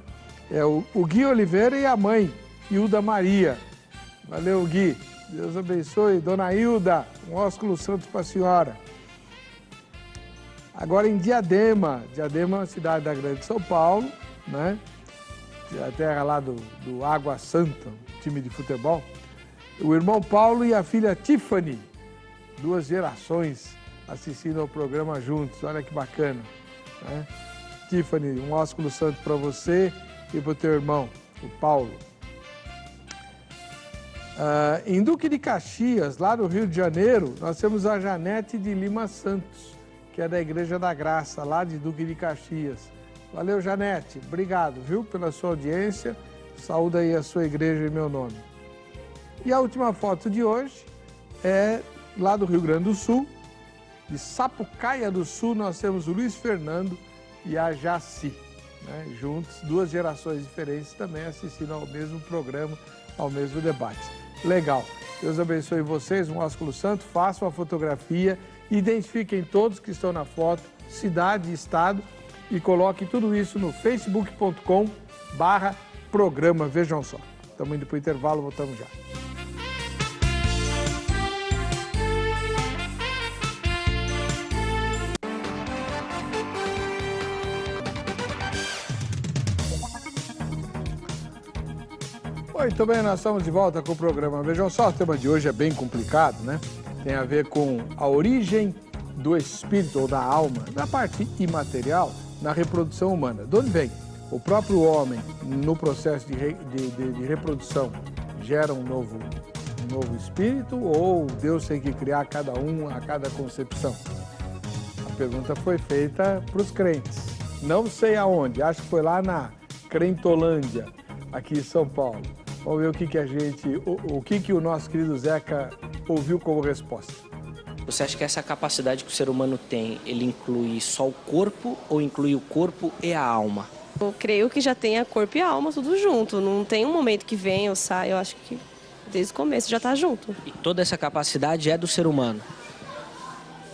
É o Gui Oliveira e a mãe, Hilda Maria. Valeu, Gui. Deus abençoe. Dona Hilda, um ósculo santo para a senhora. Agora em Diadema. Diadema é uma cidade da Grande São Paulo, né? A terra lá do Água Santa, time de futebol. O irmão Paulo e a filha Tiffany. 2 gerações assistindo ao programa juntos. Olha que bacana, né? Tiffany, um ósculo santo para você e para o teu irmão, o Paulo. Em Duque de Caxias, lá no Rio de Janeiro, nós temos a Janete de Lima Santos, que é da Igreja da Graça, lá de Duque de Caxias. Valeu, Janete. Obrigado, viu, pela sua audiência. Saúde aí a sua igreja em meu nome. E a última foto de hoje é lá do Rio Grande do Sul. De Sapucaia do Sul, nós temos o Luiz Fernando e a Jaci, né? Juntos, 2 gerações diferentes também assistindo ao mesmo programa, ao mesmo debate. Legal. Deus abençoe vocês, um ósculo santo, façam a fotografia, identifiquem todos que estão na foto, cidade e estado, e coloquem tudo isso no facebook.com/programa. Vejam só. Estamos indo para o intervalo, voltamos já. Muito bem, nós estamos de volta com o programa. Vejam só, o tema de hoje é bem complicado, né? Tem a ver com a origem do espírito ou da alma, da parte imaterial, na reprodução humana. De onde vem? O próprio homem, no processo de reprodução, gera um novo espírito ou Deus tem que criar cada um a cada concepção? A pergunta foi feita para os crentes. Não sei aonde, acho que foi lá na Crentolândia, aqui em São Paulo. Vamos ver o que o nosso querido Zeca ouviu como resposta. Você acha que essa capacidade que o ser humano tem, ele inclui só o corpo ou inclui o corpo e a alma? Eu creio que já tenha corpo e alma tudo junto. Não tem um momento que vem ou sai. Eu acho que desde o começo já está junto. E toda essa capacidade é do ser humano?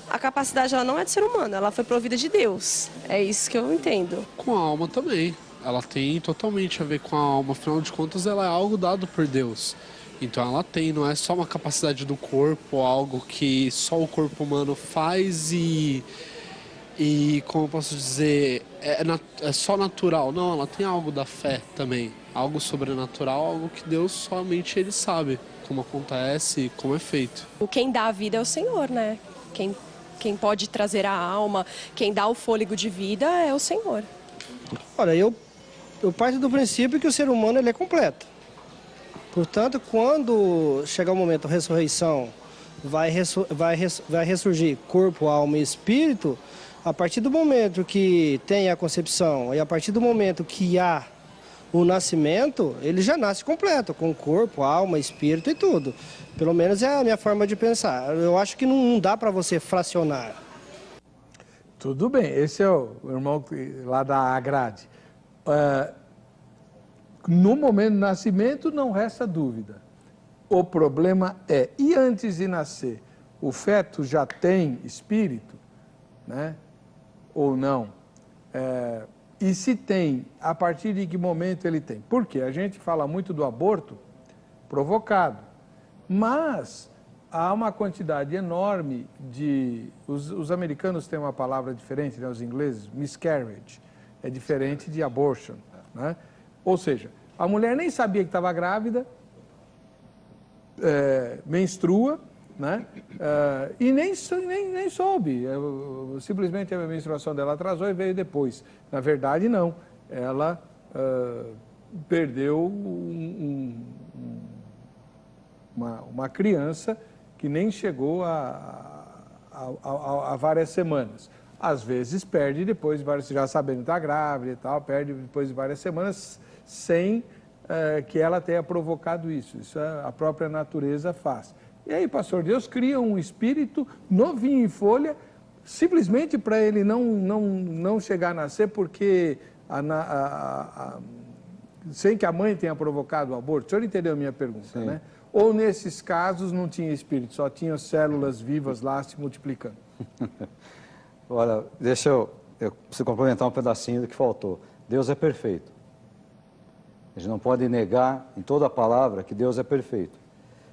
A capacidade ela não é do ser humano, ela foi provida de Deus. É isso que eu entendo. Com a alma também. Ela tem totalmente a ver com a alma. Afinal de contas, ela é algo dado por Deus. Então ela tem, não é só uma capacidade do corpo, algo que só o corpo humano faz e como eu posso dizer, é só natural. Não, ela tem algo da fé também, algo sobrenatural, algo que Deus somente Ele sabe como acontece, como é feito. Quem dá a vida é o Senhor, né? Quem pode trazer a alma, quem dá o fôlego de vida é o Senhor. Olha, eu parto do princípio que o ser humano ele é completo. Portanto, quando chegar o momento da ressurreição, vai ressurgir corpo, alma e espírito, a partir do momento que tem a concepção e a partir do momento que há o nascimento, ele já nasce completo, com corpo, alma, espírito e tudo. Pelo menos é a minha forma de pensar. Eu acho que não dá para você fracionar. Tudo bem, esse é o irmão lá da Agrade. No momento do nascimento não resta dúvida. O problema é, e antes de nascer, o feto já tem espírito, né? Ou não? E se tem, a partir de que momento ele tem? Por quê? A gente fala muito do aborto provocado, mas há uma quantidade enorme de... Os americanos têm uma palavra diferente, né? Os ingleses, miscarriage, é diferente de abortion, né? Ou seja, a mulher nem sabia que estava grávida, menstrua, né? E nem soube. Simplesmente a menstruação dela atrasou e veio depois. Na verdade, não. Ela perdeu uma criança que nem chegou a várias semanas. Às vezes perde depois de várias, já sabendo que está grávida e tal, perde depois de várias semanas sem que ela tenha provocado isso. Isso a própria natureza faz. E aí, pastor, Deus cria um espírito novinho em folha, simplesmente para ele não chegar a nascer, porque sem que a mãe tenha provocado o aborto. O senhor entendeu a minha pergunta, Sim. né? Ou nesses casos não tinha espírito, só tinha células vivas lá se multiplicando? Olha, deixa eu preciso complementar um pedacinho do que faltou. Deus é perfeito. A gente não pode negar em toda a palavra que Deus é perfeito.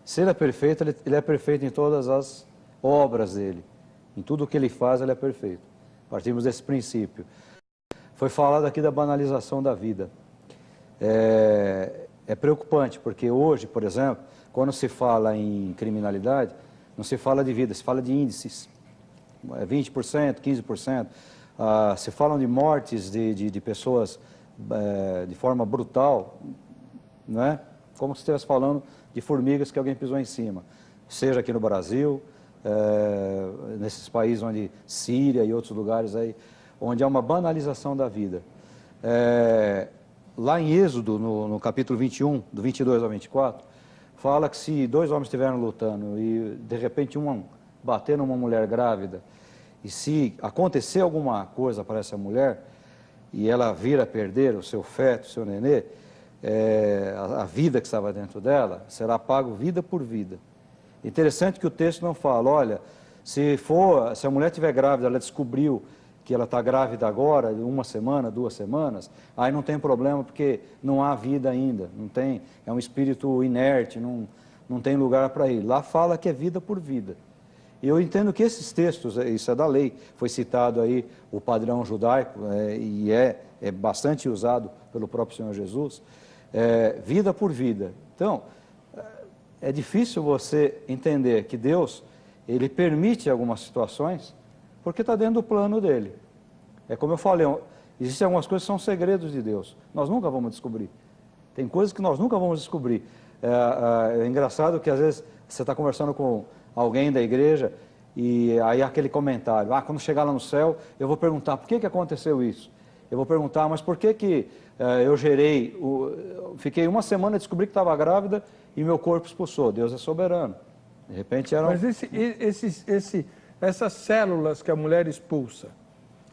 Se Ele é perfeito, Ele é perfeito em todas as obras dEle. Em tudo o que Ele faz, Ele é perfeito. Partimos desse princípio. Foi falado aqui da banalização da vida. É preocupante, porque hoje, por exemplo, quando se fala em criminalidade, não se fala de vida, se fala de índices. 20%, 15%. Se falam de mortes de pessoas de forma brutal, não é? Como se estivesse falando de formigas que alguém pisou em cima. Seja aqui no Brasil, nesses países onde Síria e outros lugares aí, onde há uma banalização da vida. Lá em Êxodo, no capítulo 21, do 22 ao 24, fala que se dois homens estiverem lutando e de repente um bater numa mulher grávida, e se acontecer alguma coisa para essa mulher, e ela vir a perder o seu feto, o seu nenê, a vida que estava dentro dela, será pago vida por vida. Interessante que o texto não fala, olha, se a mulher estiver grávida, ela descobriu que ela está grávida agora, uma semana, 2 semanas, aí não tem problema, porque não há vida ainda, não tem, é um espírito inerte, não tem lugar para ir. Lá fala que é vida por vida. E eu entendo que esses textos, isso é da lei, foi citado aí o padrão judaico, e é bastante usado pelo próprio Senhor Jesus, vida por vida. Então, é difícil você entender que Deus, Ele permite algumas situações, porque está dentro do plano dele. É como eu falei, existem algumas coisas que são segredos de Deus. Nós nunca vamos descobrir. Tem coisas que nós nunca vamos descobrir. É engraçado que às vezes você está conversando com alguém da igreja e aí aquele comentário, quando chegar lá no céu, eu vou perguntar por que aconteceu isso? Eu vou perguntar, mas por que eu gerei, fiquei 1 semana e descobri que estava grávida e meu corpo expulsou? Deus é soberano. De repente era... Mas essas células que a mulher expulsa,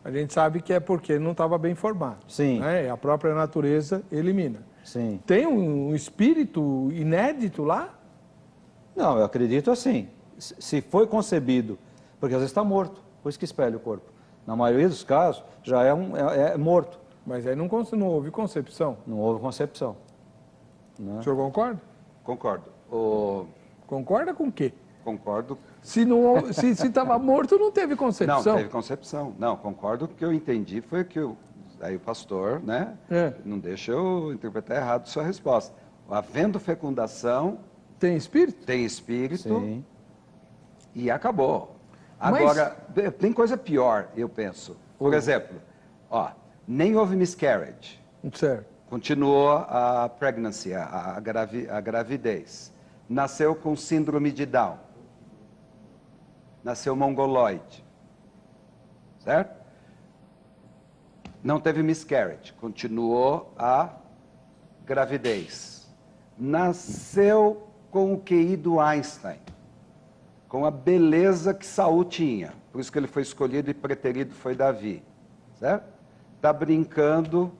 a gente sabe que é porque não estava bem formado. Sim. Né? A própria natureza elimina. Sim. Tem um espírito inédito lá? Não, eu acredito assim. Se foi concebido, porque às vezes está morto, por isso que espelha o corpo. Na maioria dos casos, já é morto. Mas aí não houve concepção? Não houve concepção. Né? O senhor concorda? Concordo. Concorda com o quê? Concordo. Se estava morto, não teve concepção. Não, teve concepção. Não, concordo. O que eu entendi foi que aí o pastor, né? Não deixa eu interpretar errado a sua resposta. Havendo fecundação... Tem espírito? Tem espírito. Sim. E acabou. Agora, tem coisa pior, eu penso. Por exemplo, nem houve miscarriage. Certo. Continuou a pregnancy, a gravidez. Nasceu com síndrome de Down. Nasceu mongoloide. Certo? Não teve miscarriage. Continuou a gravidez. Nasceu com o QI do Einstein. Com a beleza que Saul tinha. Por isso que ele foi escolhido e preterido foi Davi. Certo? Está brincando,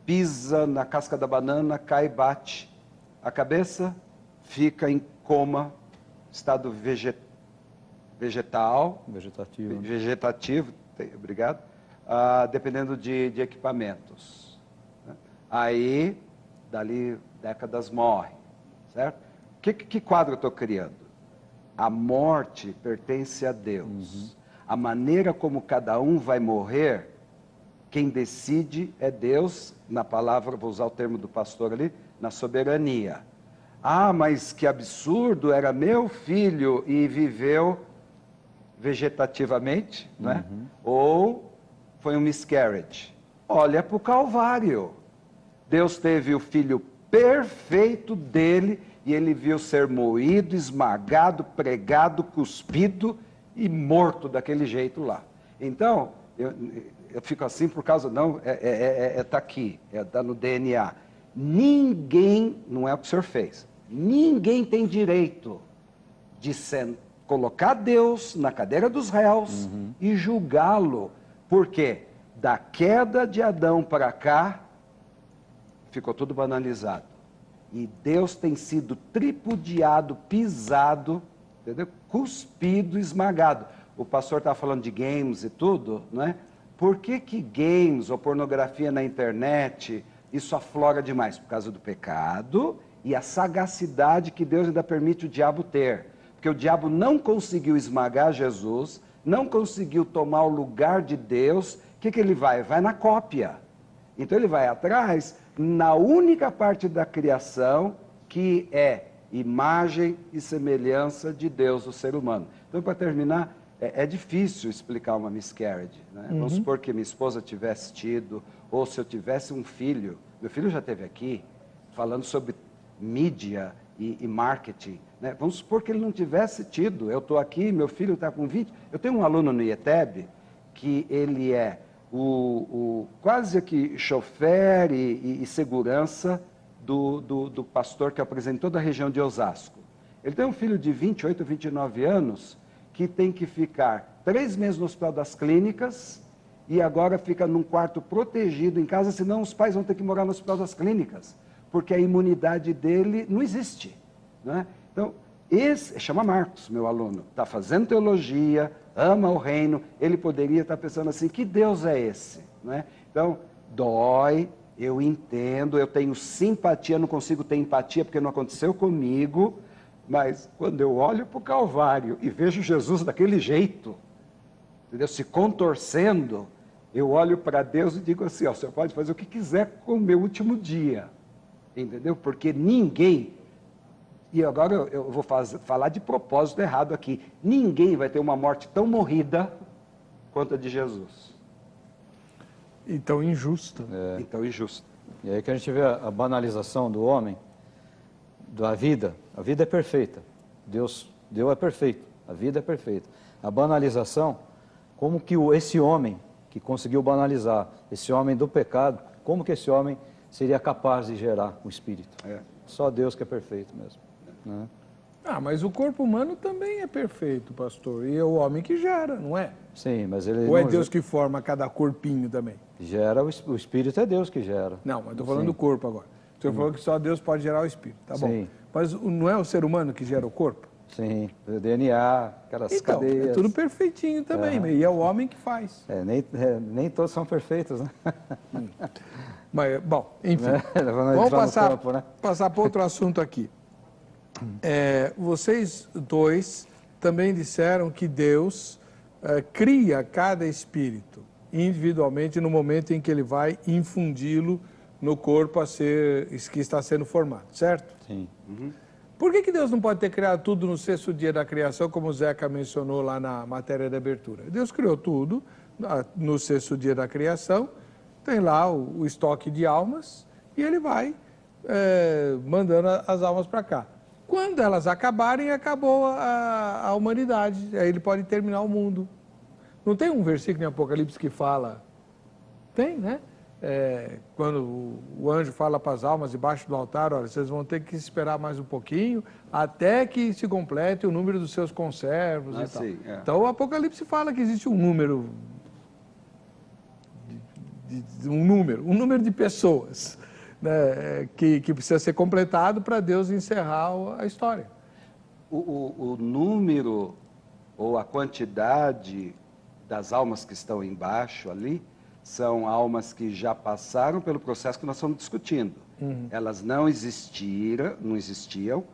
pisa na casca da banana, cai e bate a cabeça, fica em coma, estado vegetativo, obrigado, dependendo de equipamentos. Né? Aí, dali décadas morre. Certo? Que quadro eu estou criando? A morte pertence a Deus. A maneira como cada um vai morrer, quem decide é Deus, na palavra, vou usar o termo do pastor ali, na soberania. Mas que absurdo, era meu filho e viveu vegetativamente, né? Ou foi um miscarriage. Olha para o Calvário. Deus teve o filho perfeito dele e ele viu ser moído, esmagado, pregado, cuspido e morto daquele jeito lá. Então, eu fico assim por causa, tá aqui, está no DNA. ninguém, não é o que o senhor fez, ninguém tem direito de colocar Deus na cadeira dos réus e julgá-lo, porque da queda de Adão para cá, ficou tudo banalizado. E Deus tem sido tripudiado, pisado, entendeu? Cuspido, esmagado. O pastor estava falando de games e tudo, né? Por que games ou pornografia na internet, isso aflora demais? Por causa do pecado e a sagacidade que Deus ainda permite o diabo ter. Porque o diabo não conseguiu esmagar Jesus, não conseguiu tomar o lugar de Deus. O que ele vai? Vai na cópia. Então ele vai atrás na única parte da criação que é imagem e semelhança de Deus, o ser humano. Então, para terminar, é difícil explicar uma miscarriage, né? Vamos supor que minha esposa tivesse tido, ou se eu tivesse um filho, meu filho já esteve aqui, falando sobre mídia e marketing, né? Vamos supor que ele não tivesse tido, eu estou aqui, meu filho está com 20, eu tenho um aluno no IETEB, que ele é quase que chofer e segurança do pastor que apresentou da região de Osasco. Ele tem um filho de 28, 29 anos, que tem que ficar 3 meses no Hospital das Clínicas e agora fica num quarto protegido em casa, senão os pais vão ter que morar no Hospital das Clínicas, porque a imunidade dele não existe, né? Então, esse chama Marcos, meu aluno, está fazendo teologia, ama o reino, ele poderia estar pensando assim, que Deus é esse, né? Então, dói, eu entendo, eu tenho simpatia, não consigo ter empatia porque não aconteceu comigo, mas quando eu olho para o Calvário e vejo Jesus daquele jeito, entendeu? Se contorcendo, eu olho para Deus e digo assim, ó, o senhor pode fazer o que quiser com o meu último dia, entendeu? Porque ninguém, e agora eu vou falar de propósito errado aqui, ninguém vai ter uma morte tão morrida quanto a de Jesus. Então injusta. Então injusta. E aí que a gente vê a banalização do homem, da vida. A vida é perfeita. Deus é perfeito. A vida é perfeita. A banalização, como que esse homem que conseguiu banalizar, esse homem do pecado, como que esse homem seria capaz de gerar um espírito? Só Deus que é perfeito mesmo, né? Mas o corpo humano também é perfeito, pastor. E é o homem que gera, não é? Sim, mas ele... Ou é Deus que forma cada corpinho também? Gera, o espírito é Deus que gera. Não, mas estou falando do corpo agora. O senhor falou que só Deus pode gerar o espírito, tá bom. Sim. Mas não é o ser humano que gera o corpo? Sim, o DNA, aquelas então, cadeias. É tudo perfeitinho também, e é o homem que faz. Nem todos são perfeitos, né? Mas, bom, enfim. Vamos passar para outro assunto aqui. Vocês dois também disseram que Deus cria cada espírito individualmente no momento em que ele vai infundi-lo no corpo que está sendo formado, certo? Sim. Por que Deus não pode ter criado tudo no 6º dia da criação, como o Zeca mencionou lá na matéria da abertura? Deus criou tudo no 6º dia da criação, tem lá o estoque de almas e ele vai mandando as almas para cá. Quando elas acabarem, acabou a humanidade, aí ele pode terminar o mundo. Não tem um versículo em Apocalipse que fala? Tem, né? Quando o anjo fala para as almas debaixo do altar, olha, vocês vão ter que esperar mais um pouquinho até que se complete o número dos seus conservos e tal. Sim, Então o Apocalipse fala que existe um número um número de pessoas, né, que precisa ser completado para Deus encerrar a história. O número ou a quantidade das almas que estão embaixo ali são almas que já passaram pelo processo que nós estamos discutindo. Elas não existiam,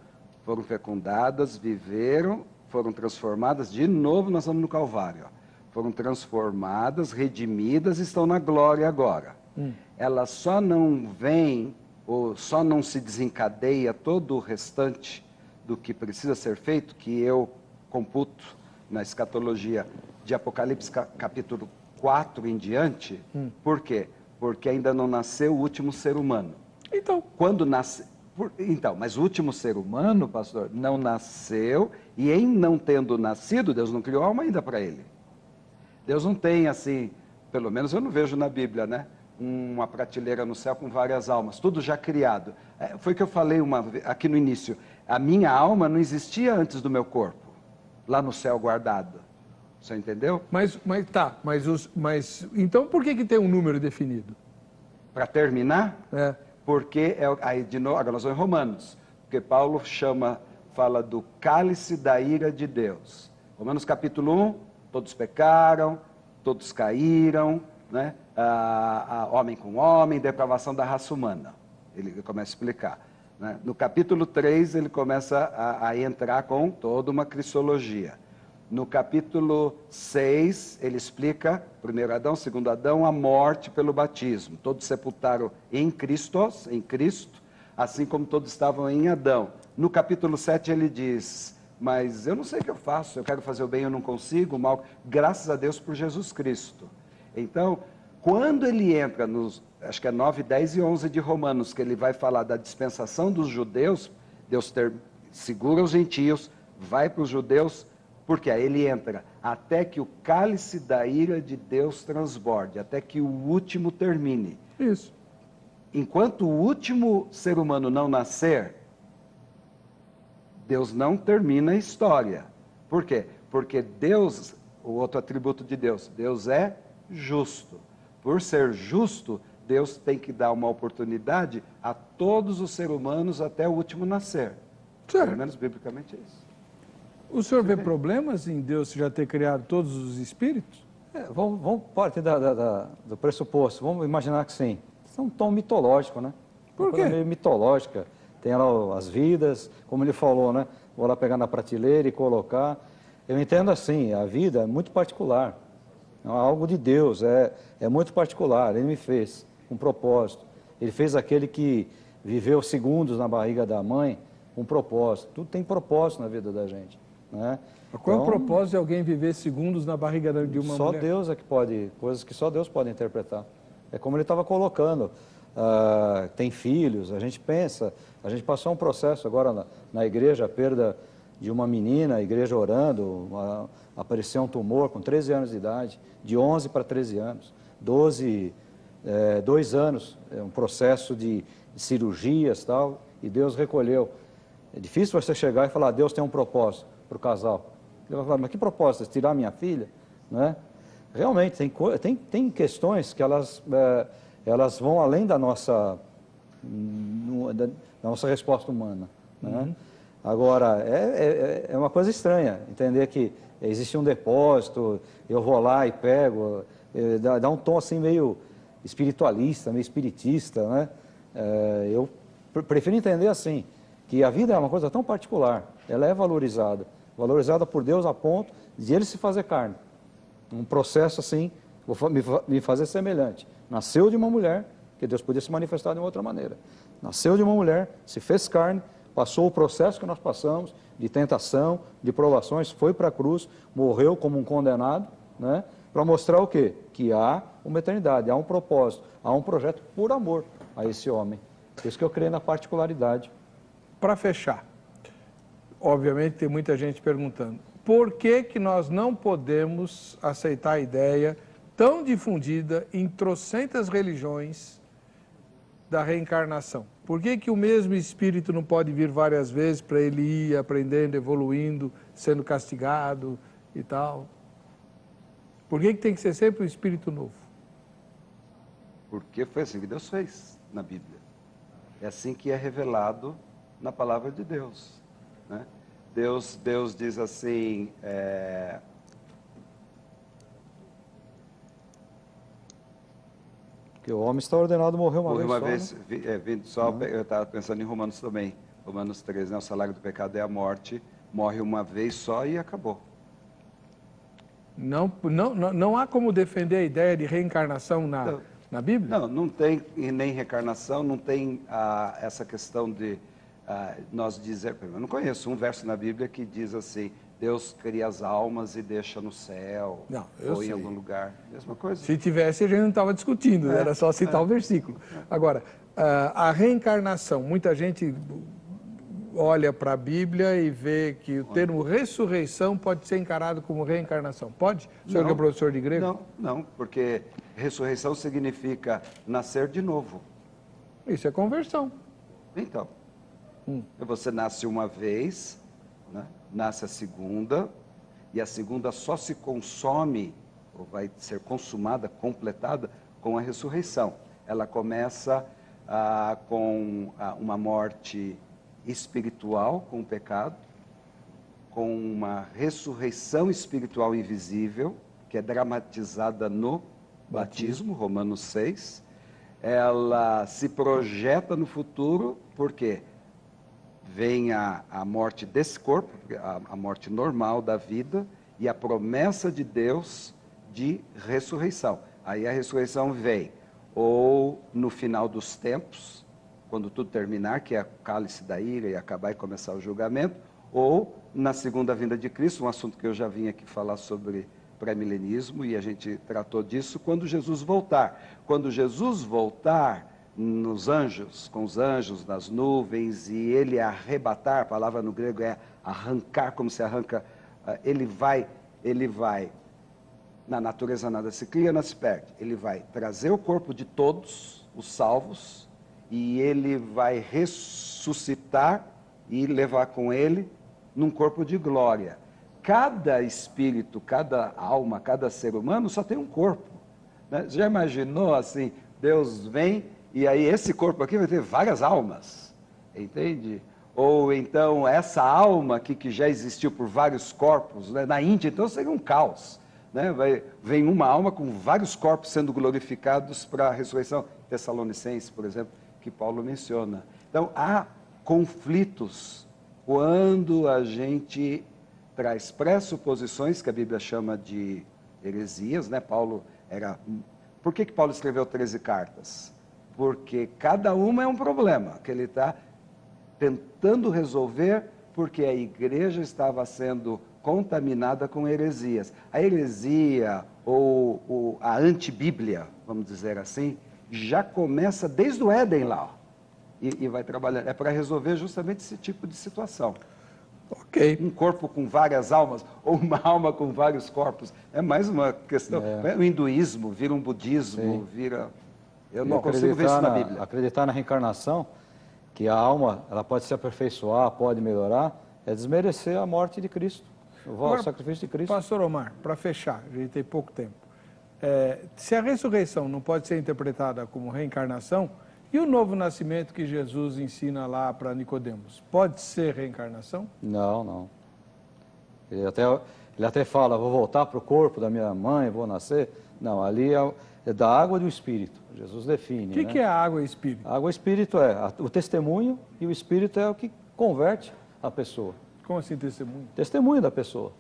foram fecundadas, viveram, foram transformadas, de novo nós estamos no Calvário. Foram transformadas, redimidas e estão na glória agora. Elas só não vêm, ou só não se desencadeia todo o restante do que precisa ser feito, que eu computo na escatologia de Apocalipse capítulo 4 em diante. Por quê? Porque ainda não nasceu o último ser humano. Então, quando nasce... mas o último ser humano, pastor, não nasceu, e em não tendo nascido, Deus não criou alma ainda para ele. Deus não tem assim, pelo menos eu não vejo na Bíblia, né? uma prateleira no céu com várias almas, tudo já criado. Foi o que eu falei aqui no início. A minha alma não existia antes do meu corpo, lá no céu guardado. Você entendeu? Mas então por que tem um número definido? Para terminar, porque aí de novo, agora nós vamos em Romanos, porque Paulo fala do cálice da ira de Deus. Romanos capítulo 1, todos pecaram, todos caíram, né? Homem com homem, depravação da raça humana. Ele começa a explicar. Né? No capítulo 3, ele começa a entrar com toda uma cristologia. No capítulo 6, ele explica, primeiro Adão, segundo Adão, a morte pelo batismo. Todos sepultaram em Cristo, assim como todos estavam em Adão. No capítulo 7, ele diz, mas eu não sei o que eu faço, eu quero fazer o bem, eu não consigo, o mal, graças a Deus por Jesus Cristo. Então, quando ele entra nos, acho que é 9, 10 e 11 de Romanos, que ele vai falar da dispensação dos judeus, Deus segura os gentios, vai para os judeus, porque aí ele entra, até que o cálice da ira de Deus transborde, até que o último termine. Isso. Enquanto o último ser humano não nascer, Deus não termina a história. Por quê? Porque Deus, o outro atributo de Deus, Deus é justo. Por ser justo, Deus tem que dar uma oportunidade a todos os seres humanos até o último nascer. Certo. Pelo menos biblicamente é isso. O senhor vê problemas em Deus já ter criado todos os espíritos? Vamos partir do pressuposto. Vamos imaginar que sim. Isso é um tom mitológico, né? Por quê? Uma coisa meio mitológica. Tem lá as vidas, como ele falou, né? Vou lá pegar na prateleira e colocar. Eu entendo assim, a vida é muito particular. É algo de Deus, é muito particular. Ele me fez com propósito. Ele fez aquele que viveu segundos na barriga da mãe com propósito. Tudo tem propósito na vida da gente. Né? Qual é o propósito de alguém viver segundos na barriga de uma mulher? Só Deus é que pode, coisas que só Deus pode interpretar. É como ele estava colocando, tem filhos, a gente pensa, a gente passou um processo agora na igreja, a perda de uma menina, a igreja orando, apareceu um tumor com 13 anos de idade, de 11 para 13 anos, 2 anos, um processo de cirurgias e tal, e Deus recolheu. É difícil você chegar e falar, Deus tem um propósito para o casal. Ele vai falar, mas que propósito? Tirar minha filha? Né? Realmente, tem questões que elas vão além da nossa resposta humana. Né? Uhum. Agora, é uma coisa estranha entender que existe um depósito, eu vou lá e pego, dá um tom assim meio espiritualista, meio espiritista. Né? Eu prefiro entender assim, que a vida é uma coisa tão particular, ela é valorizada por Deus a ponto de ele se fazer carne. Um processo assim, vou me fazer semelhante. Nasceu de uma mulher, que Deus podia se manifestar de uma outra maneira. Nasceu de uma mulher, se fez carne, passou o processo que nós passamos, de tentação, de provações, foi para a cruz, morreu como um condenado, né? Para mostrar o quê? Que há uma eternidade, há um propósito, há um projeto por amor a esse homem. Por isso que eu creio na particularidade. Para fechar, obviamente tem muita gente perguntando, por que nós não podemos aceitar a ideia tão difundida em trocentas religiões da reencarnação? Por que o mesmo espírito não pode vir várias vezes para ele ir aprendendo, evoluindo, sendo castigado e tal? Por que tem que ser sempre um espírito novo? Porque foi assim que Deus fez na Bíblia. É assim que é revelado na palavra de Deus. Né? Deus diz assim, que o homem está ordenado a morrer uma vez só. Né? Eu estava pensando em Romanos também, Romanos 13, né? O salário do pecado é a morte, morre uma vez só e acabou. Não há como defender a ideia de reencarnação na Bíblia? Não tem nem reencarnação, não tem essa questão de nós dizer, eu não conheço um verso na Bíblia que diz assim, Deus cria as almas e deixa no céu, ou em algum lugar, mesma coisa. Se tivesse, a gente não estava discutindo, era só citar o versículo. Agora, a reencarnação, muita gente olha para a Bíblia e vê que o termo ressurreição pode ser encarado como reencarnação. Pode? O senhor que é professor de grego? Não, porque ressurreição significa nascer de novo. Isso é conversão. Então, você nasce uma vez, né? Nasce a segunda, e a segunda só se consome, ou vai ser consumada, completada, com a ressurreição. Ela começa com uma morte espiritual, com o pecado, com uma ressurreição espiritual invisível, que é dramatizada no batismo, Romanos 6. Ela se projeta no futuro, porque vem a morte desse corpo, a morte normal da vida, e a promessa de Deus de ressurreição. Aí a ressurreição vem ou no final dos tempos, quando tudo terminar, que é o cálice da ira e acabar e começar o julgamento, ou na segunda vinda de Cristo, um assunto que eu já vim aqui falar sobre pré-milenismo, e a gente tratou disso, quando Jesus voltar. Quando Jesus voltar nos anjos, com os anjos nas nuvens, e ele arrebatar, a palavra no grego é arrancar, como se arranca, ele vai, na natureza nada se cria, nada se perde, ele vai trazer o corpo de todos os salvos, e ele vai ressuscitar e levar com ele num corpo de glória. Cada espírito, cada alma, cada ser humano só tem um corpo, né? Já imaginou assim, Deus vem e aí esse corpo aqui vai ter várias almas, entende? Ou então essa alma aqui que já existiu por vários corpos, né? Na Índia então seria um caos, né? Vem uma alma com vários corpos sendo glorificados para a ressurreição. Tessalonicenses, por exemplo, que Paulo menciona. Então há conflitos quando a gente traz pressuposições que a Bíblia chama de heresias, né? Por que Paulo escreveu 13 cartas? Porque cada uma é um problema que ele está tentando resolver, porque a igreja estava sendo contaminada com heresias. A heresia ou a antibíblia, vamos dizer assim, já começa desde o Éden lá, e vai trabalhando. É para resolver justamente esse tipo de situação. Ok. Um corpo com várias almas, ou uma alma com vários corpos. É mais uma questão. O hinduísmo vira um budismo, vira... Eu não consigo ver isso na Bíblia. Acreditar na reencarnação, que a alma ela pode se aperfeiçoar, pode melhorar, é desmerecer a morte de Cristo, o sacrifício de Cristo. Pastor Omar, para fechar, a gente tem pouco tempo. Se a ressurreição não pode ser interpretada como reencarnação, e o novo nascimento que Jesus ensina lá para Nicodemos, pode ser reencarnação? Não. Ele até fala, vou voltar para o corpo da minha mãe, vou nascer. Não, ali é da água e do Espírito. Jesus define. O que é a água e espírito? A água e espírito é o testemunho, e o Espírito é o que converte a pessoa. Como assim testemunho? Testemunho da pessoa.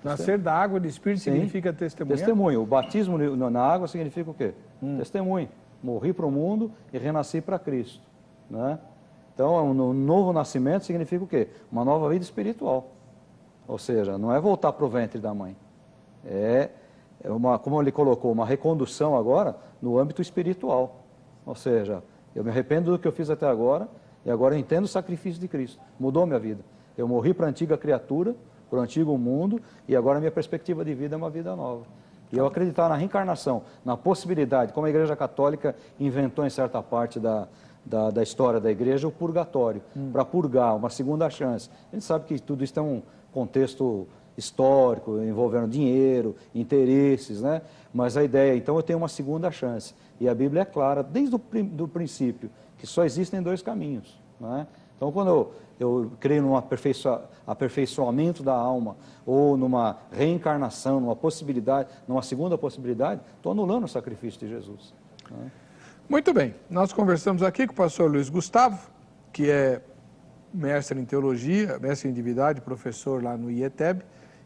Nascer da água e do Espírito significa testemunhar? Testemunho. O batismo na água significa o quê? Testemunho. Morri para o mundo e renasci para Cristo, né? Então, um novo nascimento significa o quê? Uma nova vida espiritual. Ou seja, não é voltar para o ventre da mãe. Como ele colocou, uma recondução agora no âmbito espiritual. Ou seja, eu me arrependo do que eu fiz até agora e agora eu entendo o sacrifício de Cristo. Mudou minha vida. Eu morri para a antiga criatura, para o antigo mundo, e agora a minha perspectiva de vida é uma vida nova. E eu acreditar na reencarnação, na possibilidade, como a Igreja Católica inventou em certa parte da história da Igreja, o purgatório, para purgar, uma segunda chance. A gente sabe que tudo isso tem um contexto histórico, envolvendo dinheiro, interesses, né? Mas a ideia, então, eu tenho uma segunda chance. E a Bíblia é clara, desde o princípio, que só existem dois caminhos, né? Então, quando eu creio num aperfeiçoamento da alma, ou numa reencarnação, numa possibilidade, numa segunda possibilidade, estou anulando o sacrifício de Jesus, né? Muito bem, nós conversamos aqui com o pastor Luiz Gustavo, que é mestre em teologia, mestre em divindade, professor lá no IETEB,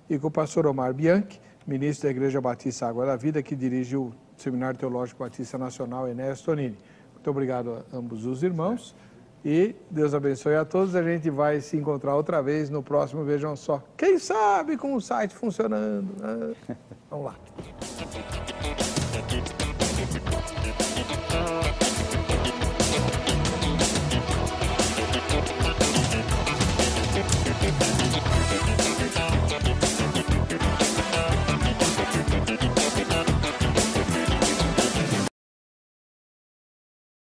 e com o pastor Omar Bianchi, ministro da Igreja Batista Água da Vida, que dirige o Seminário Teológico Batista Nacional Enéas Tonini. Muito obrigado a ambos os irmãos. E Deus abençoe a todos. A gente vai se encontrar outra vez no próximo Vejam Só. Quem sabe com o site funcionando, né? Vamos lá.